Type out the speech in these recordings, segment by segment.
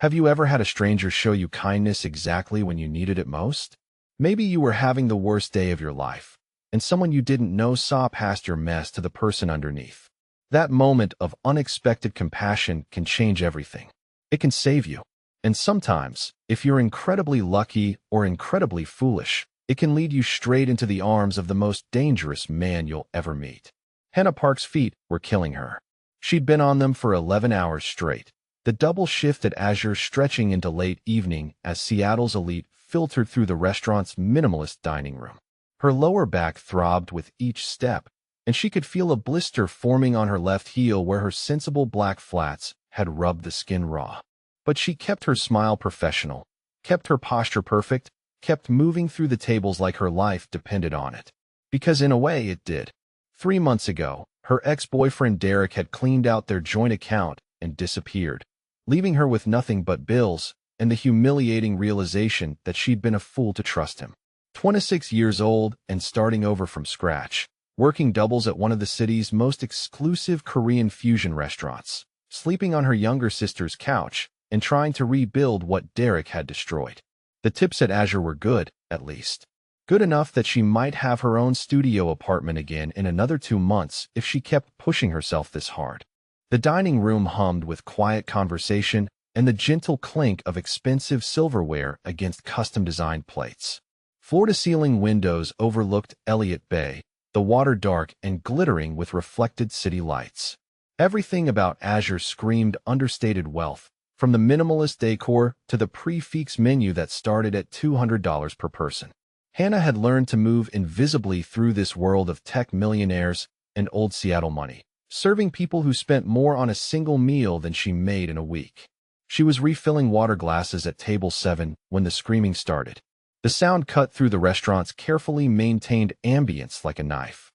Have you ever had a stranger show you kindness exactly when you needed it most? Maybe you were having the worst day of your life, and someone you didn't know saw past your mess to the person underneath. That moment of unexpected compassion can change everything. It can save you. And sometimes, if you're incredibly lucky or incredibly foolish, it can lead you straight into the arms of the most dangerous man you'll ever meet. Hannah Park's feet were killing her. She'd been on them for 11 hours straight, the double shift at Azure stretching into late evening as Seattle's elite filtered through the restaurant's minimalist dining room. Her lower back throbbed with each step, and she could feel a blister forming on her left heel where her sensible black flats had rubbed the skin raw. But she kept her smile professional, kept her posture perfect, kept moving through the tables like her life depended on it. Because in a way it did. 3 months ago, her ex-boyfriend Derek had cleaned out their joint account and disappeared, leaving her with nothing but bills and the humiliating realization that she'd been a fool to trust him. 26 years old and starting over from scratch, working doubles at one of the city's most exclusive Korean fusion restaurants, sleeping on her younger sister's couch, and trying to rebuild what Derek had destroyed. The tips at Azure were good, at least. Good enough that she might have her own studio apartment again in another 2 months if she kept pushing herself this hard. The dining room hummed with quiet conversation and the gentle clink of expensive silverware against custom-designed plates. Floor-to-ceiling windows overlooked Elliott Bay, the water dark and glittering with reflected city lights. Everything about Azure screamed understated wealth, from the minimalist decor to the prix-fixe menu that started at $200 per person. Hannah had learned to move invisibly through this world of tech millionaires and old Seattle money, serving people who spent more on a single meal than she made in a week. She was refilling water glasses at table 7 when the screaming started. The sound cut through the restaurant's carefully maintained ambience like a knife.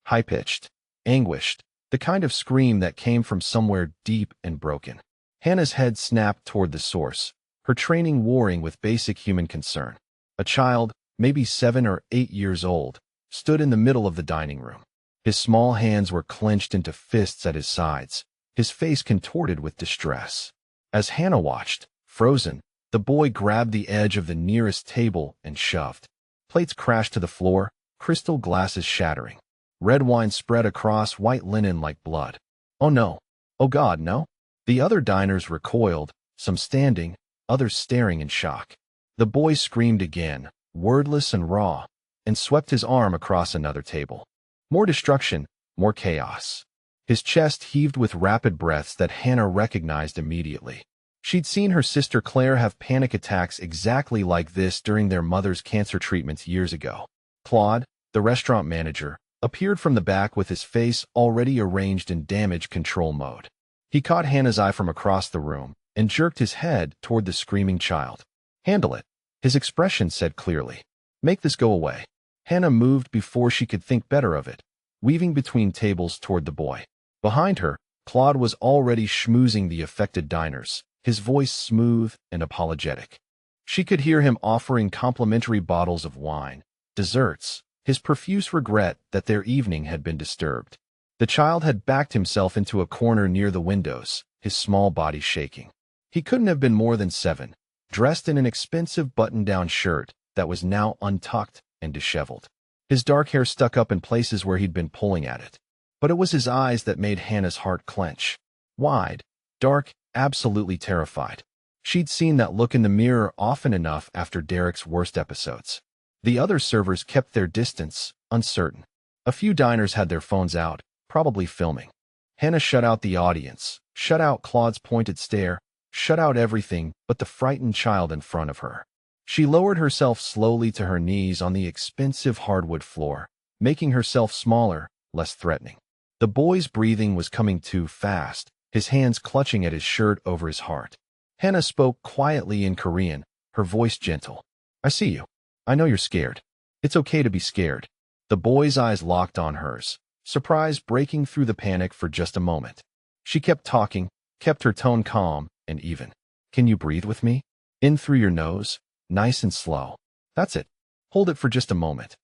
High-pitched, anguished, the kind of scream that came from somewhere deep and broken. Hannah's head snapped toward the source, her training warring with basic human concern. A child, maybe 7 or 8 years old, stood in the middle of the dining room. His small hands were clenched into fists at his sides, his face contorted with distress. As Hannah watched, frozen, the boy grabbed the edge of the nearest table and shoved. Plates crashed to the floor, crystal glasses shattering. Red wine spread across white linen like blood. Oh no. Oh God, no. The other diners recoiled, some standing, others staring in shock. The boy screamed again, wordless and raw, and swept his arm across another table. More destruction, more chaos. His chest heaved with rapid breaths that Hannah recognized immediately. She'd seen her sister Claire have panic attacks exactly like this during their mother's cancer treatments years ago. Claude, the restaurant manager, appeared from the back with his face already arranged in damage control mode. He caught Hannah's eye from across the room and jerked his head toward the screaming child. Handle it, his expression said clearly. Make this go away. Hannah moved before she could think better of it, weaving between tables toward the boy. Behind her, Claude was already schmoozing the affected diners, his voice smooth and apologetic. She could hear him offering complimentary bottles of wine, desserts, his profuse regret that their evening had been disturbed. The child had backed himself into a corner near the windows, his small body shaking. He couldn't have been more than 7, dressed in an expensive button-down shirt that was now untucked and disheveled. His dark hair stuck up in places where he'd been pulling at it. But it was his eyes that made Hannah's heart clench. Wide, dark, absolutely terrified. She'd seen that look in the mirror often enough after Derek's worst episodes. The other servers kept their distance, uncertain. A few diners had their phones out, probably filming. Hannah shut out the audience, shut out Claude's pointed stare, shut out everything but the frightened child in front of her. She lowered herself slowly to her knees on the expensive hardwood floor, making herself smaller, less threatening. The boy's breathing was coming too fast, his hands clutching at his shirt over his heart. Hannah spoke quietly in Korean, her voice gentle. I see you. I know you're scared. It's okay to be scared. The boy's eyes locked on hers, surprise breaking through the panic for just a moment. She kept talking, kept her tone calm and even. Can you breathe with me? In through your nose, nice and slow. That's it. Hold it for just a moment.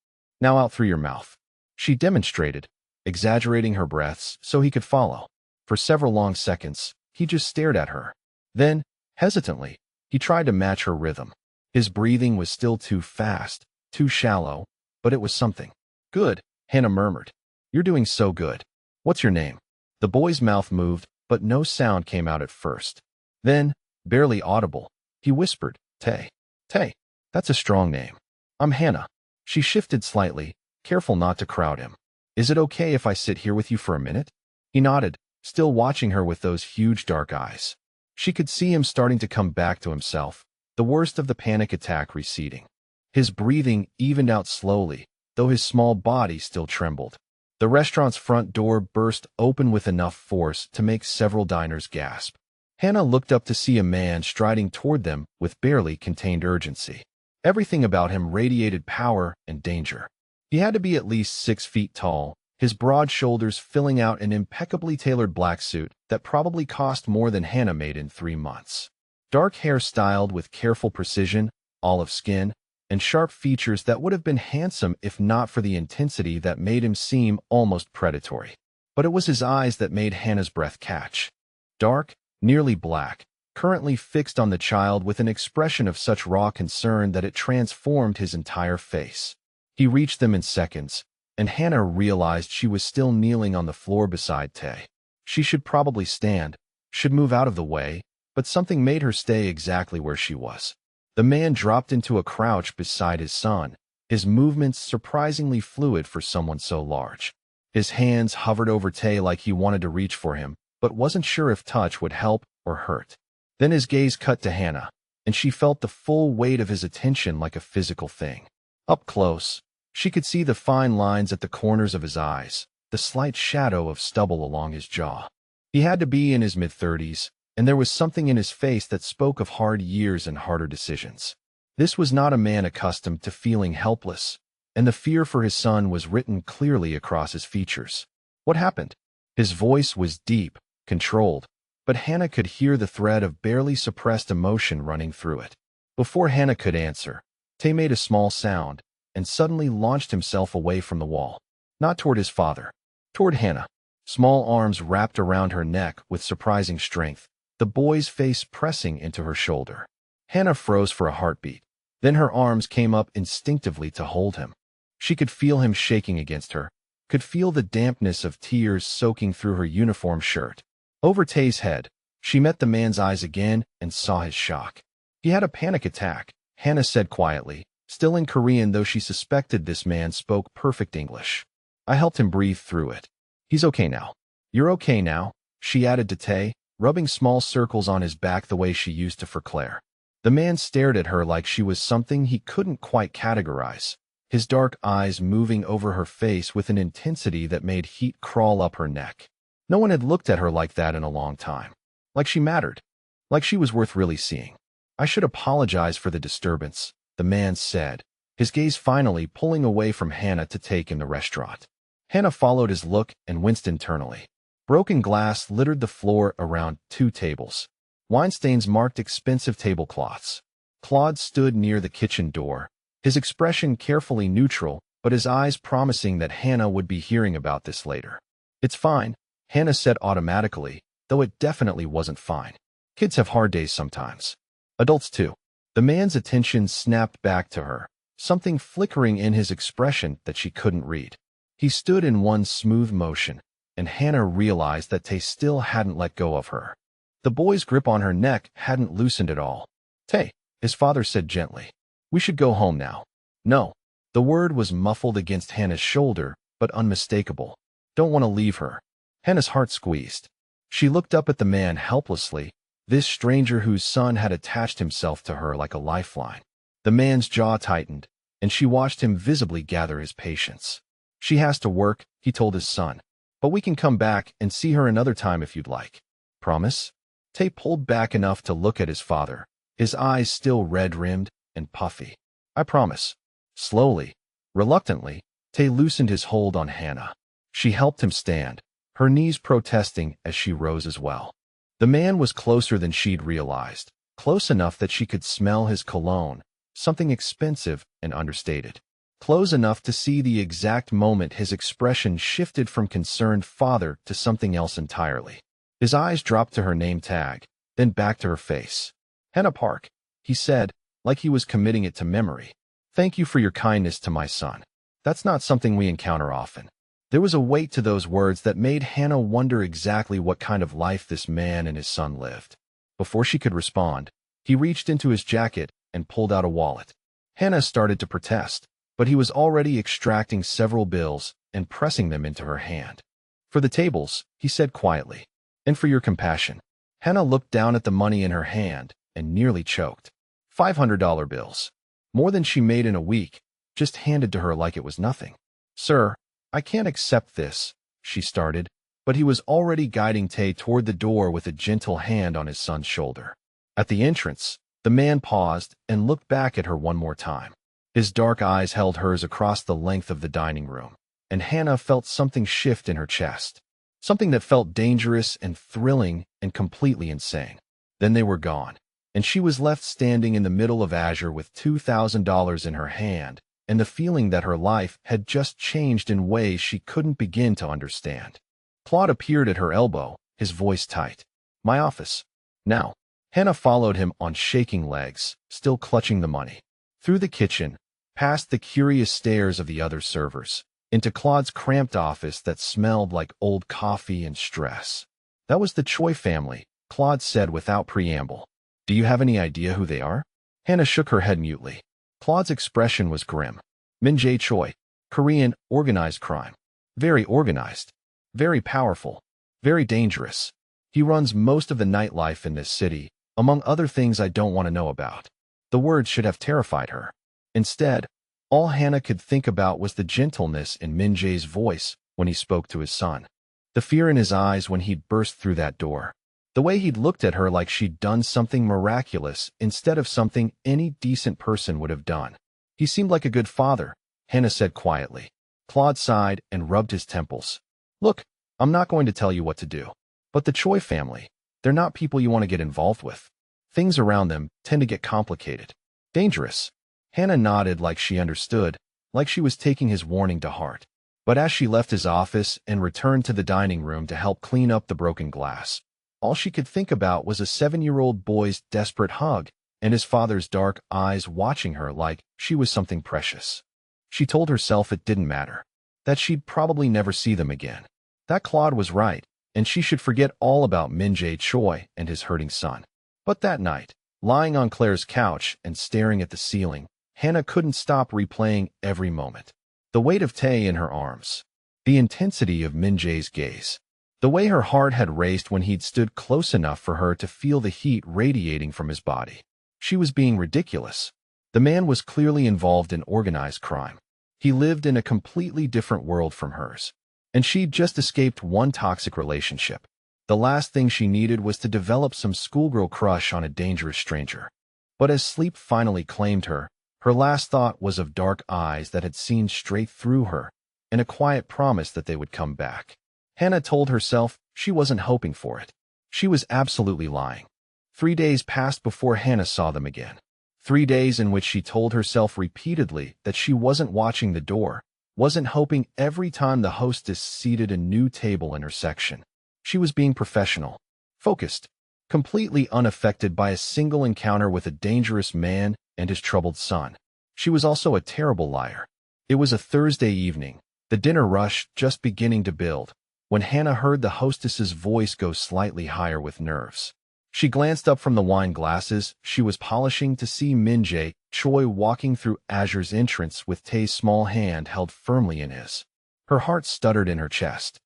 Now out through your mouth. She demonstrated, exaggerating her breaths so he could follow. For several long seconds, he just stared at her. Then, Hesitantly, he tried to match her rhythm. His breathing was still too fast, too shallow, but it was something. Good, Hannah murmured. You're doing so good. What's your name? The boy's mouth moved, but no sound came out at first. Then, barely audible, he whispered, Tay. Tay. That's a strong name. I'm Hannah. She shifted slightly, careful not to crowd him. Is it okay if I sit here with you for a minute? He nodded, still watching her with those huge dark eyes. She could see him starting to come back to himself, the worst of the panic attack receding. His breathing evened out slowly, though his small body still trembled. The restaurant's front door burst open with enough force to make several diners gasp. Hannah looked up to see a man striding toward them with barely contained urgency. Everything about him radiated power and danger. He had to be at least 6 feet tall, his broad shoulders filling out an impeccably tailored black suit that probably cost more than Hannah made in 3 months. Dark hair styled with careful precision, olive skin, and sharp features that would have been handsome if not for the intensity that made him seem almost predatory. But it was his eyes that made Hannah's breath catch. Dark, nearly black, currently fixed on the child with an expression of such raw concern that it transformed his entire face. He reached them in seconds, and Hannah realized she was still kneeling on the floor beside Tay. She should probably stand, should move out of the way, but something made her stay exactly where she was. The man dropped into a crouch beside his son, his movements surprisingly fluid for someone so large. His hands hovered over Tay like he wanted to reach for him, but wasn't sure if touch would help or hurt. Then his gaze cut to Hannah, and she felt the full weight of his attention like a physical thing. Up close, she could see the fine lines at the corners of his eyes, the slight shadow of stubble along his jaw. He had to be in his mid-30s, and there was something in his face that spoke of hard years and harder decisions. This was not a man accustomed to feeling helpless, and the fear for his son was written clearly across his features. What happened? His voice was deep, controlled, but Hannah could hear the thread of barely suppressed emotion running through it. Before Hannah could answer, Tay made a small sound and suddenly launched himself away from the wall. Not toward his father, toward Hannah. Small arms wrapped around her neck with surprising strength, the boy's face pressing into her shoulder. Hannah froze for a heartbeat. Then her arms came up instinctively to hold him. She could feel him shaking against her, could feel the dampness of tears soaking through her uniform shirt. Over Tay's head, she met the man's eyes again and saw his shock. He had a panic attack, Hannah said quietly, still in Korean though she suspected this man spoke perfect English. I helped him breathe through it. He's okay now. You're okay now, she added to Tay, rubbing small circles on his back the way she used to for Claire. The man stared at her like she was something he couldn't quite categorize, his dark eyes moving over her face with an intensity that made heat crawl up her neck. No one had looked at her like that in a long time. Like she mattered. Like she was worth really seeing. I should apologize for the disturbance, the man said, his gaze finally pulling away from Hannah to take in the restaurant. Hannah followed his look and winced internally. Broken glass littered the floor around 2 tables. Wine stains marked expensive tablecloths. Claude stood near the kitchen door, his expression carefully neutral, but his eyes promising that Hannah would be hearing about this later. It's fine, Hannah said automatically, though it definitely wasn't fine. Kids have hard days sometimes. Adults too. The man's attention snapped back to her, something flickering in his expression that she couldn't read. He stood in one smooth motion, and Hannah realized that Tay still hadn't let go of her. The boy's grip on her neck hadn't loosened at all. Tay, his father said gently. We should go home now. No. The word was muffled against Hannah's shoulder, but unmistakable. Don't want to leave her. Hannah's heart squeezed. She looked up at the man helplessly, this stranger whose son had attached himself to her like a lifeline. The man's jaw tightened, and she watched him visibly gather his patience. She has to work, he told his son. But we can come back and see her another time if you'd like. Promise? Tay pulled back enough to look at his father, his eyes still red-rimmed and puffy. I promise. Slowly, reluctantly, Tay loosened his hold on Hannah. She helped him stand, her knees protesting as she rose as well. The man was closer than she'd realized, close enough that she could smell his cologne, something expensive and understated. Close enough to see the exact moment his expression shifted from concerned father to something else entirely. His eyes dropped to her name tag, then back to her face. Hannah Park, he said, like he was committing it to memory. Thank you for your kindness to my son. That's not something we encounter often. There was a weight to those words that made Hannah wonder exactly what kind of life this man and his son lived. Before she could respond, he reached into his jacket and pulled out a wallet. Hannah started to protest, but he was already extracting several bills and pressing them into her hand. For the tables, he said quietly, and for your compassion. Hannah looked down at the money in her hand and nearly choked. $500 bills. More than she made in a week, just handed to her like it was nothing. Sir, I can't accept this, she started, but he was already guiding Tay toward the door with a gentle hand on his son's shoulder. At the entrance, the man paused and looked back at her one more time. His dark eyes held hers across the length of the dining room, and Hannah felt something shift in her chest. Something that felt dangerous and thrilling and completely insane. Then they were gone, and she was left standing in the middle of Azure with $2,000 in her hand, and the feeling that her life had just changed in ways she couldn't begin to understand. Claude appeared at her elbow, his voice tight. My office. Now. Hannah followed him on shaking legs, still clutching the money. Through the kitchen, past the curious stares of the other servers, into Claude's cramped office that smelled like old coffee and stress. That was the Choi family, Claude said without preamble. Do you have any idea who they are? Hannah shook her head mutely. Claude's expression was grim. Min-jae Choi, Korean, organized crime. Very organized. Very powerful. Very dangerous. He runs most of the nightlife in this city, among other things I don't want to know about. The words should have terrified her. Instead, all Hannah could think about was the gentleness in Min-jae's voice when he spoke to his son. The fear in his eyes when he'd burst through that door. The way he'd looked at her like she'd done something miraculous instead of something any decent person would have done. He seemed like a good father, Hannah said quietly. Claude sighed and rubbed his temples. Look, I'm not going to tell you what to do. But the Choi family, they're not people you want to get involved with. Things around them tend to get complicated. Dangerous. Hannah nodded like she understood, like she was taking his warning to heart. But as she left his office and returned to the dining room to help clean up the broken glass, all she could think about was a 7-year-old boy's desperate hug and his father's dark eyes watching her like she was something precious. She told herself it didn't matter, that she'd probably never see them again. That Claude was right, and she should forget all about Min-jae Choi and his hurting son. But that night, lying on Claire's couch and staring at the ceiling, Hannah couldn't stop replaying every moment. The weight of Tay in her arms, the intensity of Min-jae's gaze, the way her heart had raced when he'd stood close enough for her to feel the heat radiating from his body. She was being ridiculous. The man was clearly involved in organized crime. He lived in a completely different world from hers. And she'd just escaped one toxic relationship. The last thing she needed was to develop some schoolgirl crush on a dangerous stranger. But as sleep finally claimed her, her last thought was of dark eyes that had seen straight through her, and a quiet promise that they would come back. Hannah told herself she wasn't hoping for it. She was absolutely lying. 3 days passed before Hannah saw them again. 3 days in which she told herself repeatedly that she wasn't watching the door, wasn't hoping every time the hostess seated a new table in her section. She was being professional, focused, completely unaffected by a single encounter with a dangerous man and his troubled son. She was also a terrible liar. It was a Thursday evening, the dinner rush just beginning to build, when Hannah heard the hostess's voice go slightly higher with nerves. She glanced up from the wine glasses she was polishing to see Min-jae Choi walking through Azure's entrance with Tae's small hand held firmly in his. Her heart stuttered in her chest.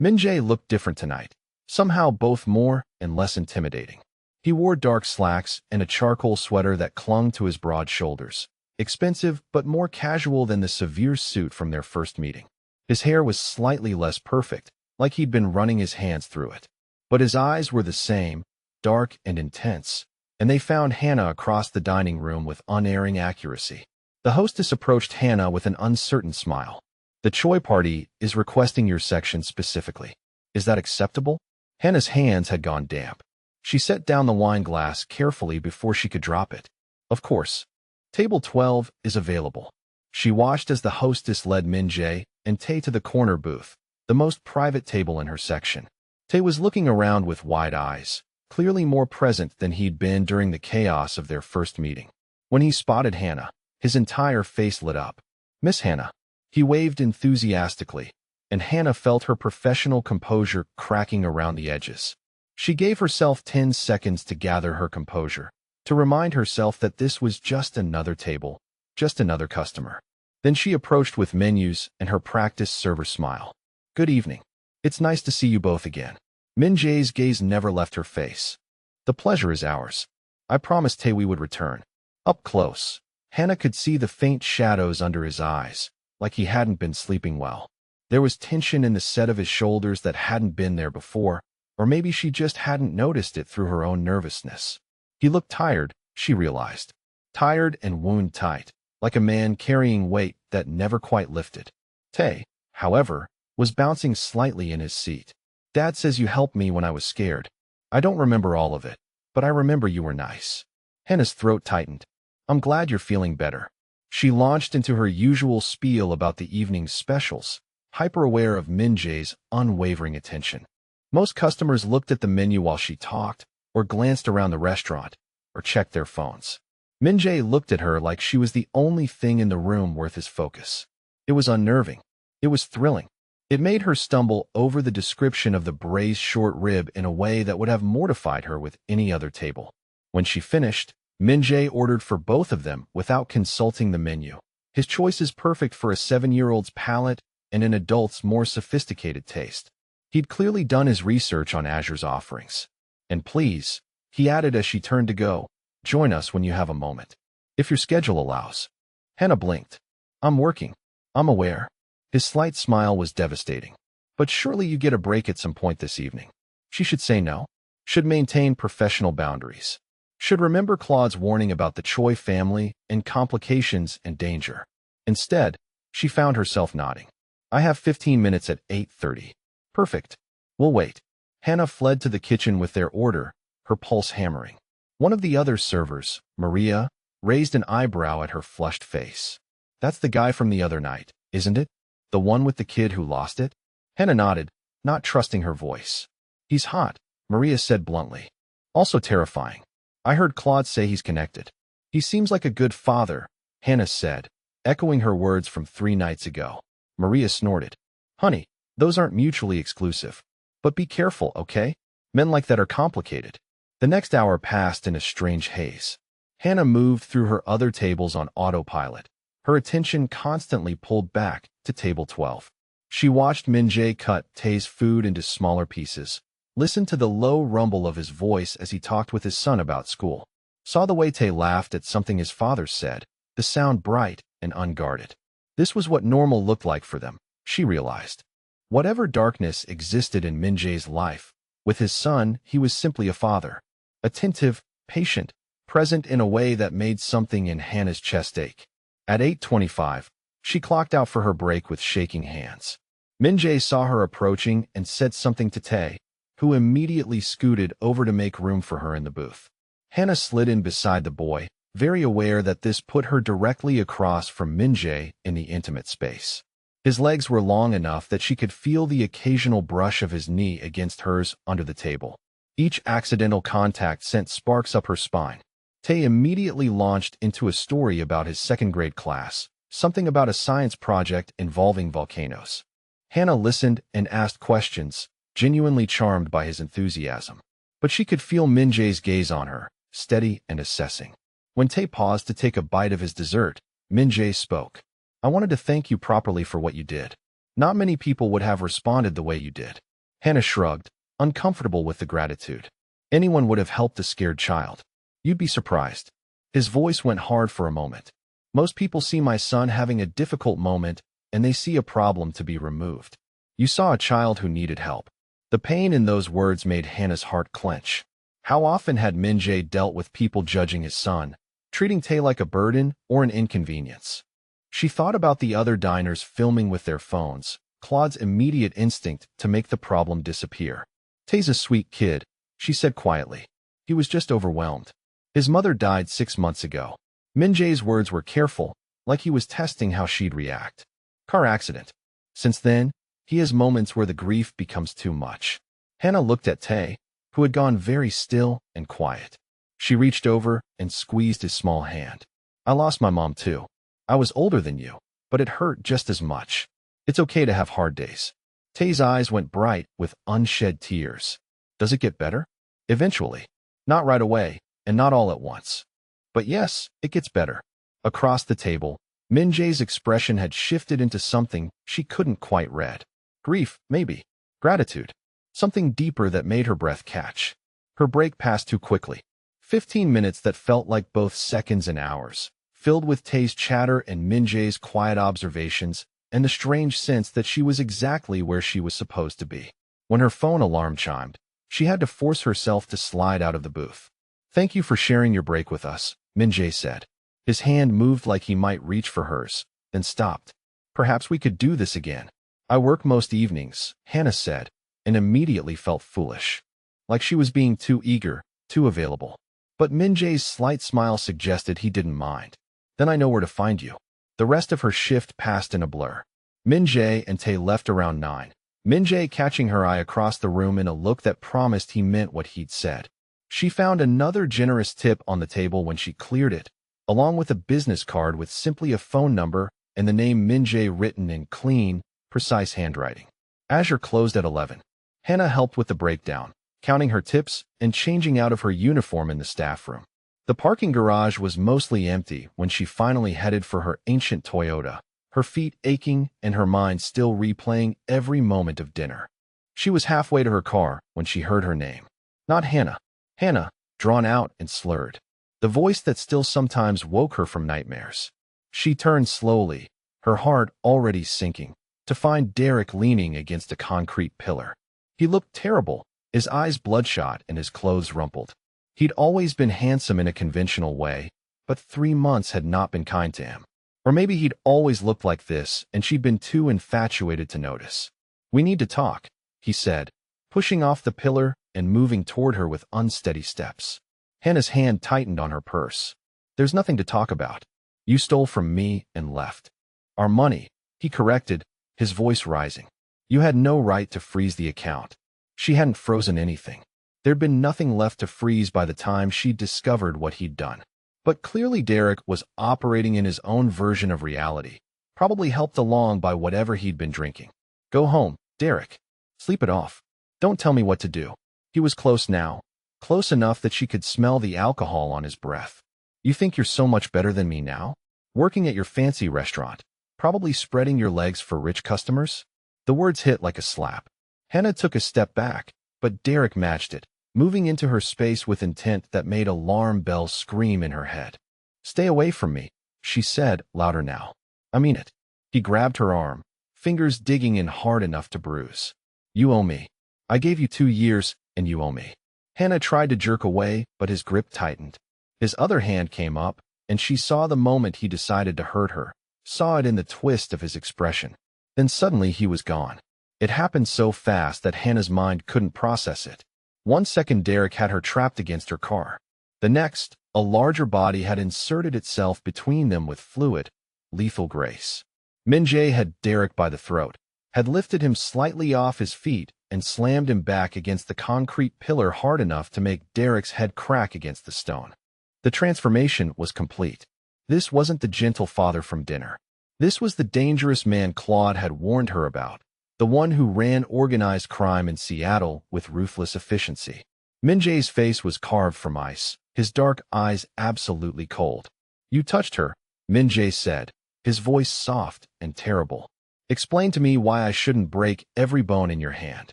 Min-jae looked different tonight, somehow both more and less intimidating. He wore dark slacks and a charcoal sweater that clung to his broad shoulders, expensive but more casual than the severe suit from their first meeting. His hair was slightly less perfect, like he'd been running his hands through it. But his eyes were the same, dark and intense, and they found Hannah across the dining room with unerring accuracy. The hostess approached Hannah with an uncertain smile. The Choi party is requesting your section specifically. Is that acceptable? Hannah's hands had gone damp. She set down the wine glass carefully before she could drop it. Of course. Table 12 is available. She watched as the hostess led Min-jae and Tae to the corner booth, the most private table in her section. Tae was looking around with wide eyes, clearly more present than he'd been during the chaos of their first meeting. When he spotted Hannah, his entire face lit up. "Miss Hannah." He waved enthusiastically, and Hannah felt her professional composure cracking around the edges. She gave herself 10 seconds to gather her composure, to remind herself that this was just another table, just another customer. Then she approached with menus and her practiced server smile. "Good evening. It's nice to see you both again." Min Jae's gaze never left her face. "The pleasure is ours. I promised Tae we would return." Up close, Hannah could see the faint shadows under his eyes, like he hadn't been sleeping well. There was tension in the set of his shoulders that hadn't been there before, or maybe she just hadn't noticed it through her own nervousness. He looked tired, she realized. Tired and wound-tight, like a man carrying weight that never quite lifted. Tae, however, was bouncing slightly in his seat. "Dad says you helped me when I was scared. I don't remember all of it, but I remember you were nice." Hannah's throat tightened. "I'm glad you're feeling better." She launched into her usual spiel about the evening's specials, hyper-aware of Min Jae's unwavering attention. Most customers looked at the menu while she talked, or glanced around the restaurant, or checked their phones. Min Jae looked at her like she was the only thing in the room worth his focus. It was unnerving. It was thrilling. It made her stumble over the description of the braised short rib in a way that would have mortified her with any other table. When she finished, Min Jae ordered for both of them without consulting the menu. His choice is perfect for a 7-year-old's palate and an adult's more sophisticated taste. He'd clearly done his research on Azure's offerings. "And please," he added as she turned to go, "join us when you have a moment. If your schedule allows." Hannah blinked. "I'm working. I'm aware." His slight smile was devastating. "But surely you get a break at some point this evening." She should say no. Should maintain professional boundaries. Should remember Claude's warning about the Choi family and complications and danger. Instead, she found herself nodding. "I have 15 minutes at 8:30. "Perfect. We'll wait." Hannah fled to the kitchen with their order, her pulse hammering. One of the other servers, Maria, raised an eyebrow at her flushed face. "That's the guy from the other night, isn't it? The one with the kid who lost it?" Hannah nodded, not trusting her voice. "He's hot," Maria said bluntly. "Also terrifying. I heard Claude say he's connected." "He seems like a good father," Hannah said, echoing her words from 3 nights ago. Maria snorted. "Honey, those aren't mutually exclusive. But be careful, okay? Men like that are complicated." The next hour passed in a strange haze. Hannah moved through her other tables on autopilot, her attention constantly pulled back to table 12. She watched Min Jae cut Tae's food into smaller pieces, listened to the low rumble of his voice as he talked with his son about school, saw the way Tae laughed at something his father said, the sound bright and unguarded. This was what normal looked like for them, she realized. Whatever darkness existed in Min Jae's life, with his son, he was simply a father. Attentive, patient, present in a way that made something in Hannah's chest ache. At 8:25, she clocked out for her break with shaking hands. Min Jae saw her approaching and said something to Tae, who immediately scooted over to make room for her in the booth. Hannah slid in beside the boy, very aware that this put her directly across from Min Jae in the intimate space. His legs were long enough that she could feel the occasional brush of his knee against hers under the table. Each accidental contact sent sparks up her spine. Tae immediately launched into a story about his second-grade class, something about a science project involving volcanoes. Hannah listened and asked questions, genuinely charmed by his enthusiasm. But she could feel Min Jae's gaze on her, steady and assessing. When Tae paused to take a bite of his dessert, Min Jae spoke. "I wanted to thank you properly for what you did. Not many people would have responded the way you did." Hannah shrugged, uncomfortable with the gratitude. "Anyone would have helped a scared child. You'd be surprised." His voice went hard for a moment. "Most people see my son having a difficult moment, and they see a problem to be removed. You saw a child who needed help." The pain in those words made Hannah's heart clench. How often had Min Jae dealt with people judging his son, treating Tae like a burden or an inconvenience? She thought about the other diners filming with their phones, Claude's immediate instinct to make the problem disappear. "Tae's a sweet kid," she said quietly. "He was just overwhelmed. His mother died 6 months ago." Min Jae's words were careful, like he was testing how she'd react. "Car accident. Since then, he has moments where the grief becomes too much." Hannah looked at Tae, who had gone very still and quiet. She reached over and squeezed his small hand. I lost my mom too. I was older than you, but it hurt just as much. It's okay to have hard days. Tay's eyes went bright with unshed tears. Does it get better? Eventually. Not right away, and not all at once. But yes, it gets better. Across the table, Min Jae's expression had shifted into something she couldn't quite read. Grief, maybe. Gratitude. Something deeper that made her breath catch. Her break passed too quickly. 15 minutes that felt like both seconds and hours, filled with Tay's chatter and Min Jae's quiet observations, and the strange sense that she was exactly where she was supposed to be. When her phone alarm chimed, she had to force herself to slide out of the booth. Thank you for sharing your break with us, Min Jae said. His hand moved like he might reach for hers, then stopped. Perhaps we could do this again. I work most evenings, Hannah said, and immediately felt foolish. Like she was being too eager, too available. But Min Jae's slight smile suggested he didn't mind. Then I know where to find you. The rest of her shift passed in a blur. Min Jae and Tay left around 9. Min Jae catching her eye across the room in a look that promised he meant what he'd said. She found another generous tip on the table when she cleared it, along with a business card with simply a phone number and the name Min Jae written in clean, precise handwriting. Azure closed at 11. Hannah helped with the breakdown, counting her tips and changing out of her uniform in the staff room. The parking garage was mostly empty when she finally headed for her ancient Toyota, her feet aching and her mind still replaying every moment of dinner. She was halfway to her car when she heard her name. Not Hannah. Hannah, drawn out and slurred. The voice that still sometimes woke her from nightmares. She turned slowly, her heart already sinking, to find Derek leaning against a concrete pillar. He looked terrible, his eyes bloodshot and his clothes rumpled. He'd always been handsome in a conventional way, but 3 months had not been kind to him. Or maybe he'd always looked like this and she'd been too infatuated to notice. We need to talk, he said, pushing off the pillar and moving toward her with unsteady steps. Hannah's hand tightened on her purse. There's nothing to talk about. You stole from me and left. Our money, he corrected, his voice rising. You had no right to freeze the account. She hadn't frozen anything. There'd been nothing left to freeze by the time she'd discovered what he'd done. But clearly Derek was operating in his own version of reality, probably helped along by whatever he'd been drinking. Go home, Derek. Sleep it off. Don't tell me what to do. He was close now, close enough that she could smell the alcohol on his breath. You think you're so much better than me now? Working at your fancy restaurant, probably spreading your legs for rich customers? The words hit like a slap. Hannah took a step back, but Derek matched it, moving into her space with intent that made alarm bells scream in her head. Stay away from me, she said, louder now. I mean it. He grabbed her arm, fingers digging in hard enough to bruise. You owe me. I gave you 2 years, and you owe me. Hannah tried to jerk away, but his grip tightened. His other hand came up, and she saw the moment he decided to hurt her, saw it in the twist of his expression. Then suddenly he was gone. It happened so fast that Hannah's mind couldn't process it. 1 second Derek had her trapped against her car. The next, a larger body had inserted itself between them with fluid, lethal grace. Min Jae had Derek by the throat, had lifted him slightly off his feet and slammed him back against the concrete pillar hard enough to make Derek's head crack against the stone. The transformation was complete. This wasn't the gentle father from dinner. This was the dangerous man Claude had warned her about, the one who ran organized crime in Seattle with ruthless efficiency. Min Jae's face was carved from ice, his dark eyes absolutely cold. You touched her, Min Jae said, his voice soft and terrible. Explain to me why I shouldn't break every bone in your hand.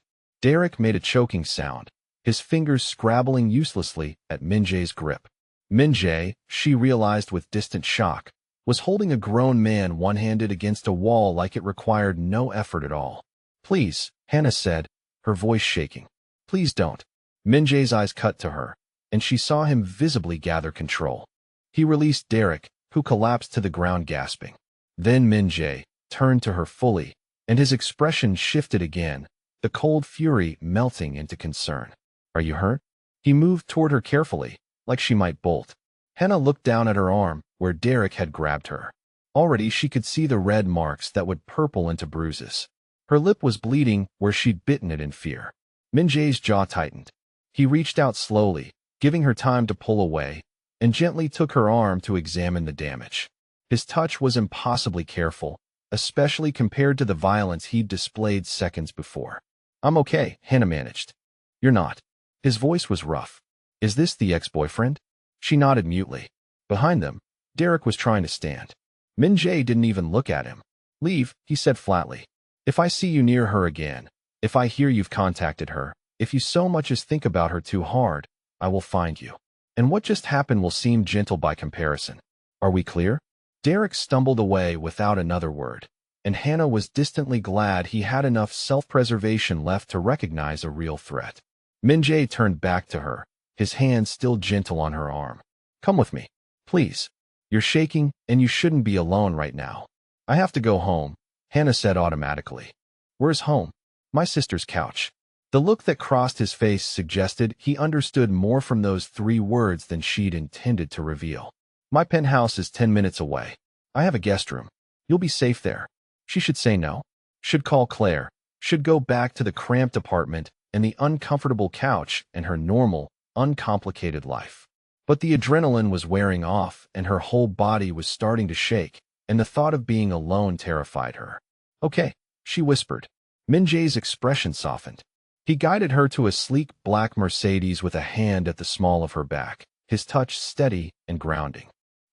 Derek made a choking sound, his fingers scrabbling uselessly at Min Jae's grip. Min Jae, she realized with distant shock, was holding a grown man one-handed against a wall like it required no effort at all. Please, Hannah said, her voice shaking. Please don't. Min Jae's eyes cut to her, and she saw him visibly gather control. He released Derek, who collapsed to the ground gasping. Then Min Jae turned to her fully, and his expression shifted again, the cold fury melting into concern. Are you hurt? He moved toward her carefully, like she might bolt. Hannah looked down at her arm, where Derek had grabbed her. Already she could see the red marks that would purple into bruises. Her lip was bleeding where she'd bitten it in fear. Min Jae's jaw tightened. He reached out slowly, giving her time to pull away, and gently took her arm to examine the damage. His touch was impossibly careful, especially compared to the violence he'd displayed seconds before. "I'm okay," Hannah managed. "You're not." His voice was rough. "Is this the ex-boyfriend?" She nodded mutely. Behind them, Derek was trying to stand. Min Jae didn't even look at him. "Leave," he said flatly. "If I see you near her again, if I hear you've contacted her, if you so much as think about her too hard, I will find you. And what just happened will seem gentle by comparison. Are we clear?" Derek stumbled away without another word, and Hannah was distantly glad he had enough self-preservation left to recognize a real threat. Min Jae turned back to her, his hand still gentle on her arm. "Come with me, please. You're shaking, and you shouldn't be alone right now." "I have to go home," Hannah said automatically. "Where's home?" "My sister's couch." The look that crossed his face suggested he understood more from those 3 words than she'd intended to reveal. "My penthouse is 10 minutes away. I have a guest room. You'll be safe there." She should say no. Should call Claire. Should go back to the cramped apartment and the uncomfortable couch and her normal, uncomplicated life. But the adrenaline was wearing off and her whole body was starting to shake, and the thought of being alone terrified her. "Okay," she whispered. Min Jae's expression softened. He guided her to a sleek black Mercedes with a hand at the small of her back, his touch steady and grounding.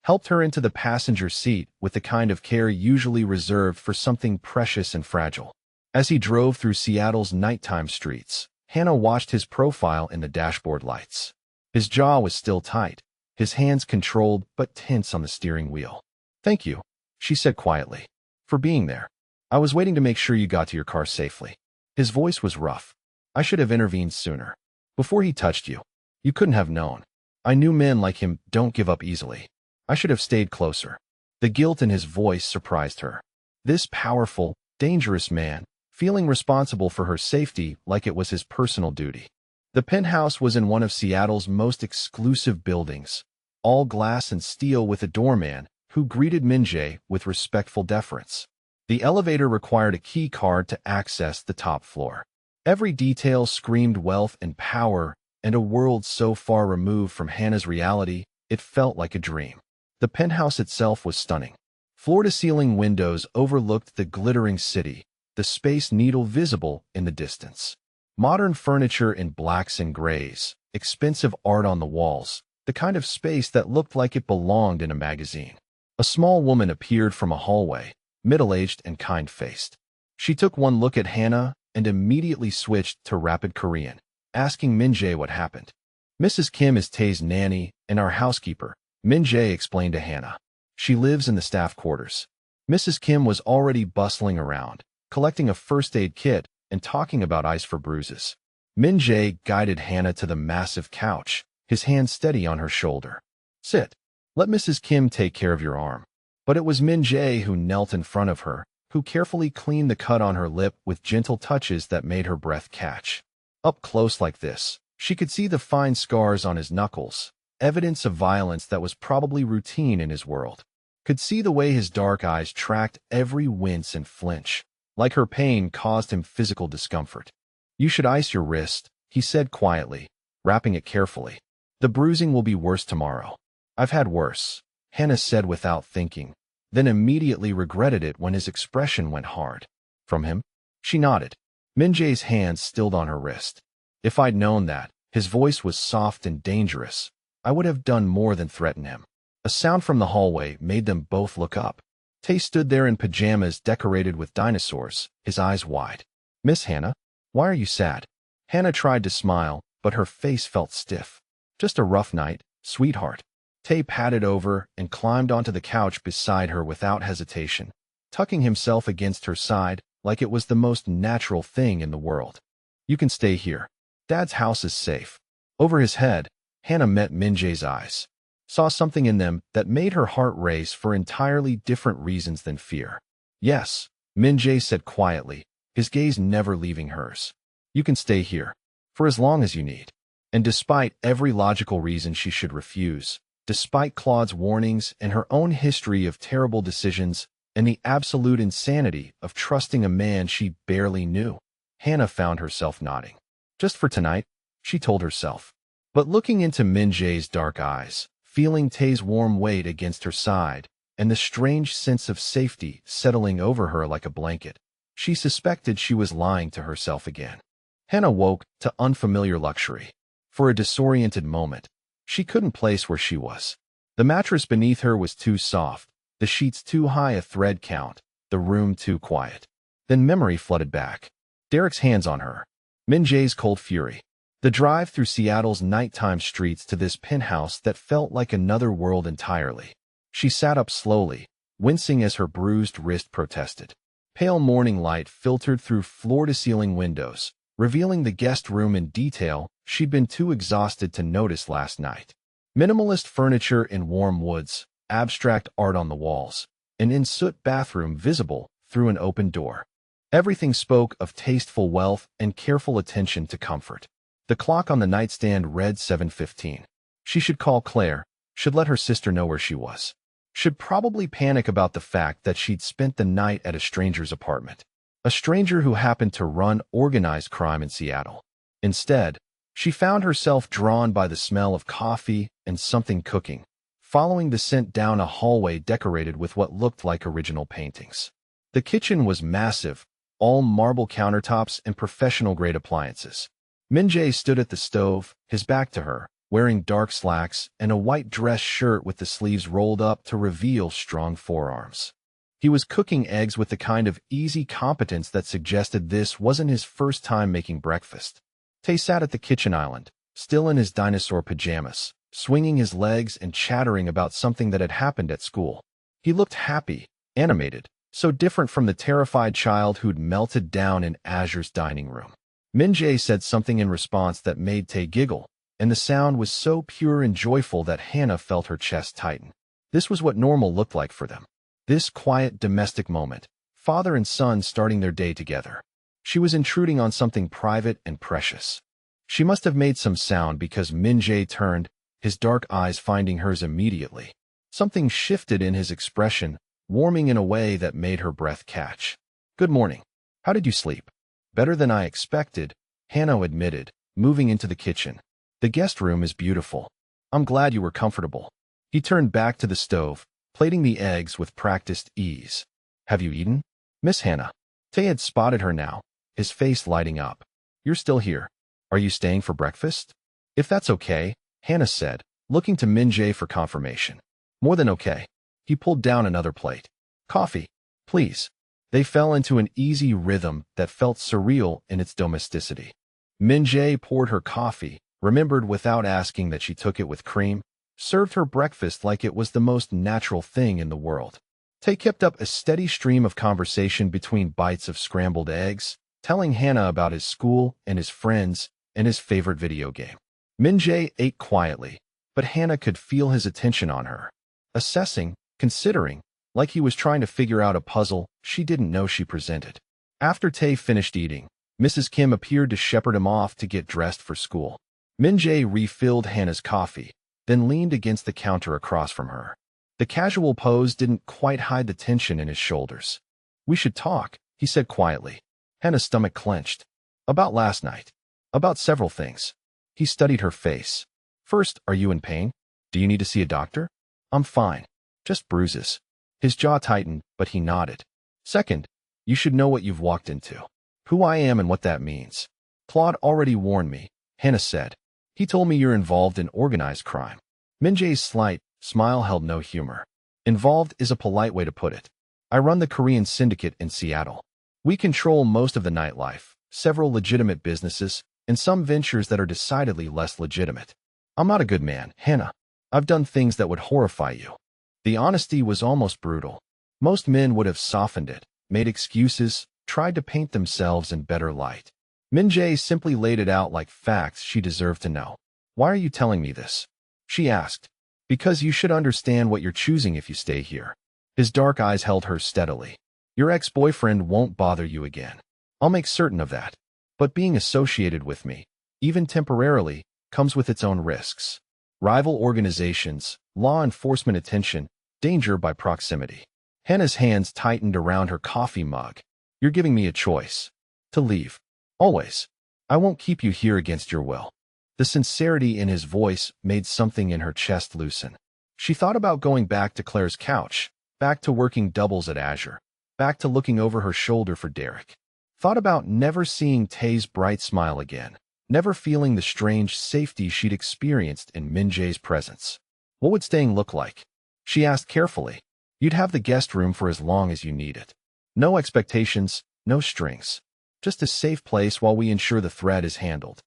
Helped her into the passenger seat with the kind of care usually reserved for something precious and fragile. As he drove through Seattle's nighttime streets, Hannah watched his profile in the dashboard lights. His jaw was still tight, his hands controlled but tense on the steering wheel. "Thank you," she said quietly, "for being there. I was waiting to make sure you got to your car safely." His voice was rough. "I should have intervened sooner. Before he touched you. You couldn't have known. I knew men like him don't give up easily. I should have stayed closer." The guilt in his voice surprised her. This powerful, dangerous man, feeling responsible for her safety like it was his personal duty. The penthouse was in one of Seattle's most exclusive buildings, all glass and steel, with a doorman who greeted Min Jae with respectful deference. The elevator required a key card to access the top floor. Every detail screamed wealth and power, and a world so far removed from Hannah's reality, it felt like a dream. The penthouse itself was stunning. Floor-to-ceiling windows overlooked the glittering city, the Space Needle visible in the distance. Modern furniture in blacks and grays, expensive art on the walls, the kind of space that looked like it belonged in a magazine. A small woman appeared from a hallway, middle-aged and kind-faced. She took one look at Hannah and immediately switched to rapid Korean, asking Min Jae what happened. "Mrs. Kim is Tae's nanny and our housekeeper," Min Jae explained to Hannah. "She lives in the staff quarters." Mrs. Kim was already bustling around, collecting a first aid kit and talking about ice for bruises. Min Jae guided Hannah to the massive couch, his hand steady on her shoulder. "Sit. Let Mrs. Kim take care of your arm." But it was Min Jae who knelt in front of her, who carefully cleaned the cut on her lip with gentle touches that made her breath catch. Up close like this, she could see the fine scars on his knuckles, evidence of violence that was probably routine in his world. Could see the way his dark eyes tracked every wince and flinch, like her pain caused him physical discomfort. "You should ice your wrist," he said quietly, wrapping it carefully. "The bruising will be worse tomorrow." "I've had worse," Hannah said without thinking, then immediately regretted it when his expression went hard. "From him?" She nodded. Min Jae's hand stilled on her wrist. "If I'd known that," his voice was soft and dangerous, "I would have done more than threaten him." A sound from the hallway made them both look up. Tae stood there in pajamas decorated with dinosaurs, his eyes wide. "Miss Hannah, why are you sad?" Hannah tried to smile, but her face felt stiff. "Just a rough night, sweetheart." Tae padded over and climbed onto the couch beside her without hesitation, tucking himself against her side like it was the most natural thing in the world. "You can stay here. Dad's house is safe." Over his head, Hannah met Min Jae's eyes, saw something in them that made her heart race for entirely different reasons than fear. "Yes," Min Jae said quietly, his gaze never leaving hers. "You can stay here, for as long as you need." And despite every logical reason she should refuse, despite Claude's warnings and her own history of terrible decisions and the absolute insanity of trusting a man she barely knew, Hannah found herself nodding. "Just for tonight, she told herself. But looking into Min Jae's dark eyes, feeling Tae's warm weight against her side, and the strange sense of safety settling over her like a blanket, she suspected she was lying to herself again. Hannah woke to unfamiliar luxury. For a disoriented moment, she couldn't place where she was. The mattress beneath her was too soft, the sheets too high a thread count, the room too quiet. Then memory flooded back. Derek's hands on her. Min Jae's cold fury. The drive through Seattle's nighttime streets to this penthouse that felt like another world entirely. She sat up slowly, wincing as her bruised wrist protested. Pale morning light filtered through floor-to-ceiling windows, revealing the guest room in detail she'd been too exhausted to notice last night. Minimalist furniture in warm woods, abstract art on the walls, an in-soot bathroom visible through an open door. Everything spoke of tasteful wealth and careful attention to comfort. The clock on the nightstand read 7:15. She should call Claire, should let her sister know where she was. Should probably panic about the fact that she'd spent the night at a stranger's apartment. A stranger who happened to run organized crime in Seattle. Instead, she found herself drawn by the smell of coffee and something cooking, following the scent down a hallway decorated with what looked like original paintings. The kitchen was massive, all marble countertops and professional-grade appliances. Min Jae stood at the stove, his back to her, wearing dark slacks and a white dress shirt with the sleeves rolled up to reveal strong forearms. He was cooking eggs with the kind of easy competence that suggested this wasn't his first time making breakfast. Tae sat at the kitchen island, still in his dinosaur pajamas, swinging his legs and chattering about something that had happened at school. He looked happy, animated, so different from the terrified child who'd melted down in Azure's dining room. Min Jae said something in response that made Tae giggle, and the sound was so pure and joyful that Hannah felt her chest tighten. This was what normal looked like for them. This quiet domestic moment, father and son starting their day together. She was intruding on something private and precious. She must have made some sound because Min Jae turned, his dark eyes finding hers immediately. Something shifted in his expression, warming in a way that made her breath catch. "Good morning. How did you sleep?" "Better than I expected," Hannah admitted, moving into the kitchen. "The guest room is beautiful. I'm glad you were comfortable." He turned back to the stove, plating the eggs with practiced ease. "Have you eaten, Miss Hannah?" Tae had spotted her now, his face lighting up. "You're still here. Are you staying for breakfast?" "If that's okay," Hannah said, looking to Min Jae for confirmation. "More than okay." He pulled down another plate. "Coffee, please." They fell into an easy rhythm that felt surreal in its domesticity. Min Jae poured her coffee, remembered without asking that she took it with cream, served her breakfast like it was the most natural thing in the world. Tae kept up a steady stream of conversation between bites of scrambled eggs, telling Hannah about his school and his friends and his favorite video game. Min Jae ate quietly, but Hannah could feel his attention on her. Assessing, considering, like he was trying to figure out a puzzle she didn't know she presented. After Tae finished eating, Mrs. Kim appeared to shepherd him off to get dressed for school. Min Jae refilled Hannah's coffee, then leaned against the counter across from her. The casual pose didn't quite hide the tension in his shoulders. "We should talk," he said quietly. Hannah's stomach clenched. "About last night." "About several things." He studied her face. "First, are you in pain? Do you need to see a doctor?" "I'm fine. Just bruises." His jaw tightened, but he nodded. "Second, you should know what you've walked into. Who I am and what that means." "Claude already warned me," Hannah said. "He told me you're involved in organized crime." Min Jae's slight smile held no humor. "Involved is a polite way to put it. I run the Korean syndicate in Seattle. We control most of the nightlife, several legitimate businesses, and some ventures that are decidedly less legitimate. I'm not a good man, Hannah. I've done things that would horrify you." The honesty was almost brutal. Most men would have softened it, made excuses, tried to paint themselves in better light. Min Jae simply laid it out like facts she deserved to know. "Why are you telling me this?" she asked. "Because you should understand what you're choosing if you stay here." His dark eyes held hers steadily. "Your ex-boyfriend won't bother you again. I'll make certain of that. But being associated with me, even temporarily, comes with its own risks. Rival organizations, law enforcement attention, danger by proximity." Hannah's hands tightened around her coffee mug. "You're giving me a choice. To leave. Always. I won't keep you here against your will." The sincerity in his voice made something in her chest loosen. She thought about going back to Claire's couch, back to working doubles at Azure, back to looking over her shoulder for Derek. Thought about never seeing Tae's bright smile again, never feeling the strange safety she'd experienced in Min-jae's presence. What would staying look like? She asked carefully. You'd have the guest room for as long as you need it. No expectations, no strings. Just a safe place while we ensure the thread is handled.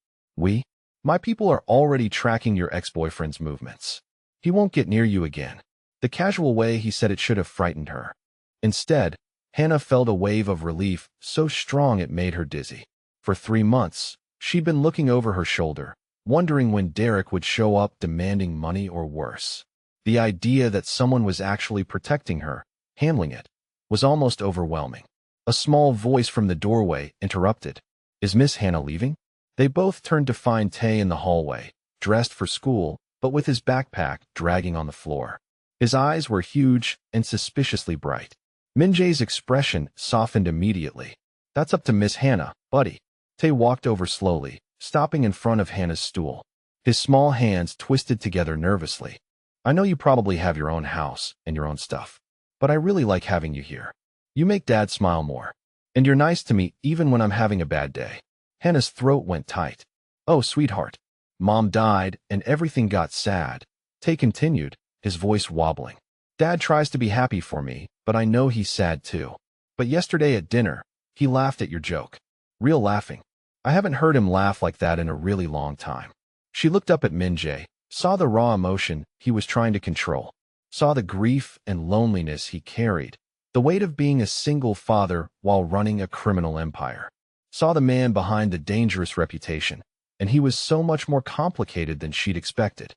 My people are already tracking your ex-boyfriend's movements. He won't get near you again. The casual way he said it should have frightened her. Instead, Hannah felt a wave of relief so strong it made her dizzy. For 3 months, she'd been looking over her shoulder, wondering when Derek would show up demanding money or worse. The idea that someone was actually protecting her, handling it, was almost overwhelming. A small voice from the doorway interrupted. Is Miss Hannah leaving? They both turned to find Tae in the hallway, dressed for school, but with his backpack dragging on the floor. His eyes were huge and suspiciously bright. Min-jae's expression softened immediately. That's up to Miss Hannah, buddy. Tae walked over slowly, stopping in front of Hannah's stool. His small hands twisted together nervously. I know you probably have your own house and your own stuff, but I really like having you here. You make Dad smile more. And you're nice to me even when I'm having a bad day. Hannah's throat went tight. Oh, sweetheart. Mom died and everything got sad. Tae continued, his voice wobbling. Dad tries to be happy for me, but I know he's sad too. But yesterday at dinner, he laughed at your joke. Real laughing. I haven't heard him laugh like that in a really long time. She looked up at Min-jae, saw the raw emotion he was trying to control, saw the grief and loneliness he carried, the weight of being a single father while running a criminal empire. Saw the man behind the dangerous reputation, and he was so much more complicated than she'd expected.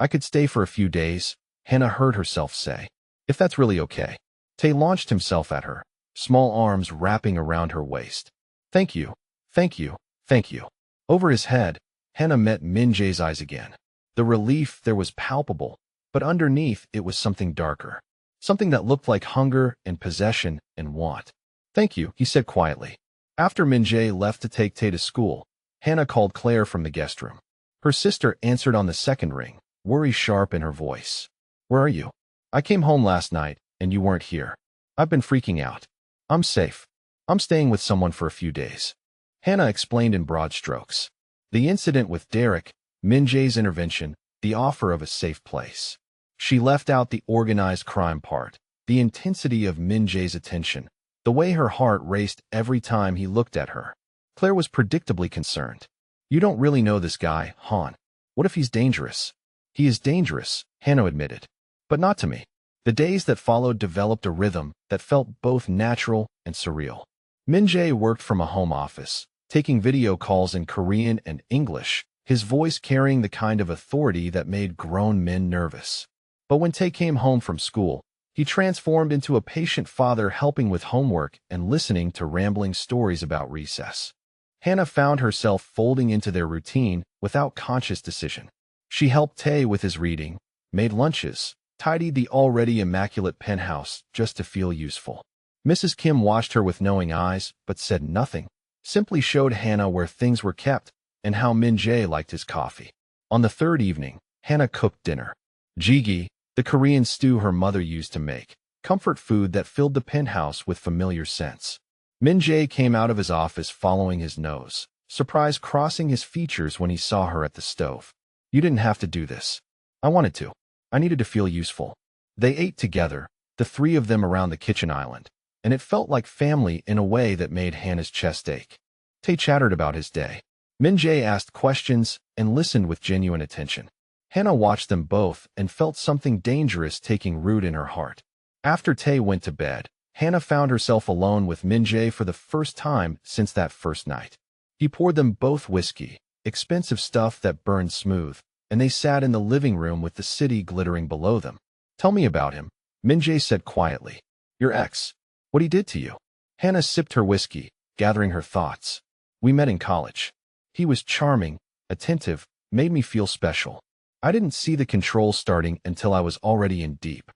I could stay for a few days, Hannah heard herself say. If that's really okay. Tae launched himself at her, small arms wrapping around her waist. Thank you, thank you, thank you. Over his head, Hannah met Min-jae's eyes again. The relief there was palpable, but underneath it was something darker. Something that looked like hunger and possession and want. Thank you, he said quietly. After Min-jae left to take Tae to school, Hannah called Claire from the guest room. Her sister answered on the second ring, worry sharp in her voice. Where are you? I came home last night, and you weren't here. I've been freaking out. I'm safe. I'm staying with someone for a few days. Hannah explained in broad strokes. The incident with Derek, Min-jae's intervention, the offer of a safe place. She left out the organized crime part, the intensity of Min-jae's attention, the way her heart raced every time he looked at her. Claire was predictably concerned. You don't really know this guy, Han. What if he's dangerous? He is dangerous, Hannah admitted. But not to me. The days that followed developed a rhythm that felt both natural and surreal. Min-jae worked from a home office, taking video calls in Korean and English, his voice carrying the kind of authority that made grown men nervous. But when Tae came home from school, he transformed into a patient father helping with homework and listening to rambling stories about recess. Hannah found herself folding into their routine without conscious decision. She helped Tae with his reading, made lunches, tidied the already immaculate penthouse just to feel useful. Mrs. Kim watched her with knowing eyes, but said nothing, simply showed Hannah where things were kept and how Min-jae liked his coffee. On the third evening, Hannah cooked dinner. Jjigae, the Korean stew her mother used to make, comfort food that filled the penthouse with familiar scents. Min-jae came out of his office following his nose, surprise crossing his features when he saw her at the stove. You didn't have to do this. I wanted to. I needed to feel useful. They ate together, the three of them around the kitchen island, and it felt like family in a way that made Hannah's chest ache. Tae chattered about his day. Min-jae asked questions and listened with genuine attention. Hannah watched them both and felt something dangerous taking root in her heart. After Tae went to bed, Hannah found herself alone with Min-jae for the first time since that first night. He poured them both whiskey, expensive stuff that burned smooth, and they sat in the living room with the city glittering below them. Tell me about him, Min-jae said quietly. Your ex. What he did to you. Hannah sipped her whiskey, gathering her thoughts. We met in college. He was charming, attentive, made me feel special. I didn't see the control starting until I was already in deep.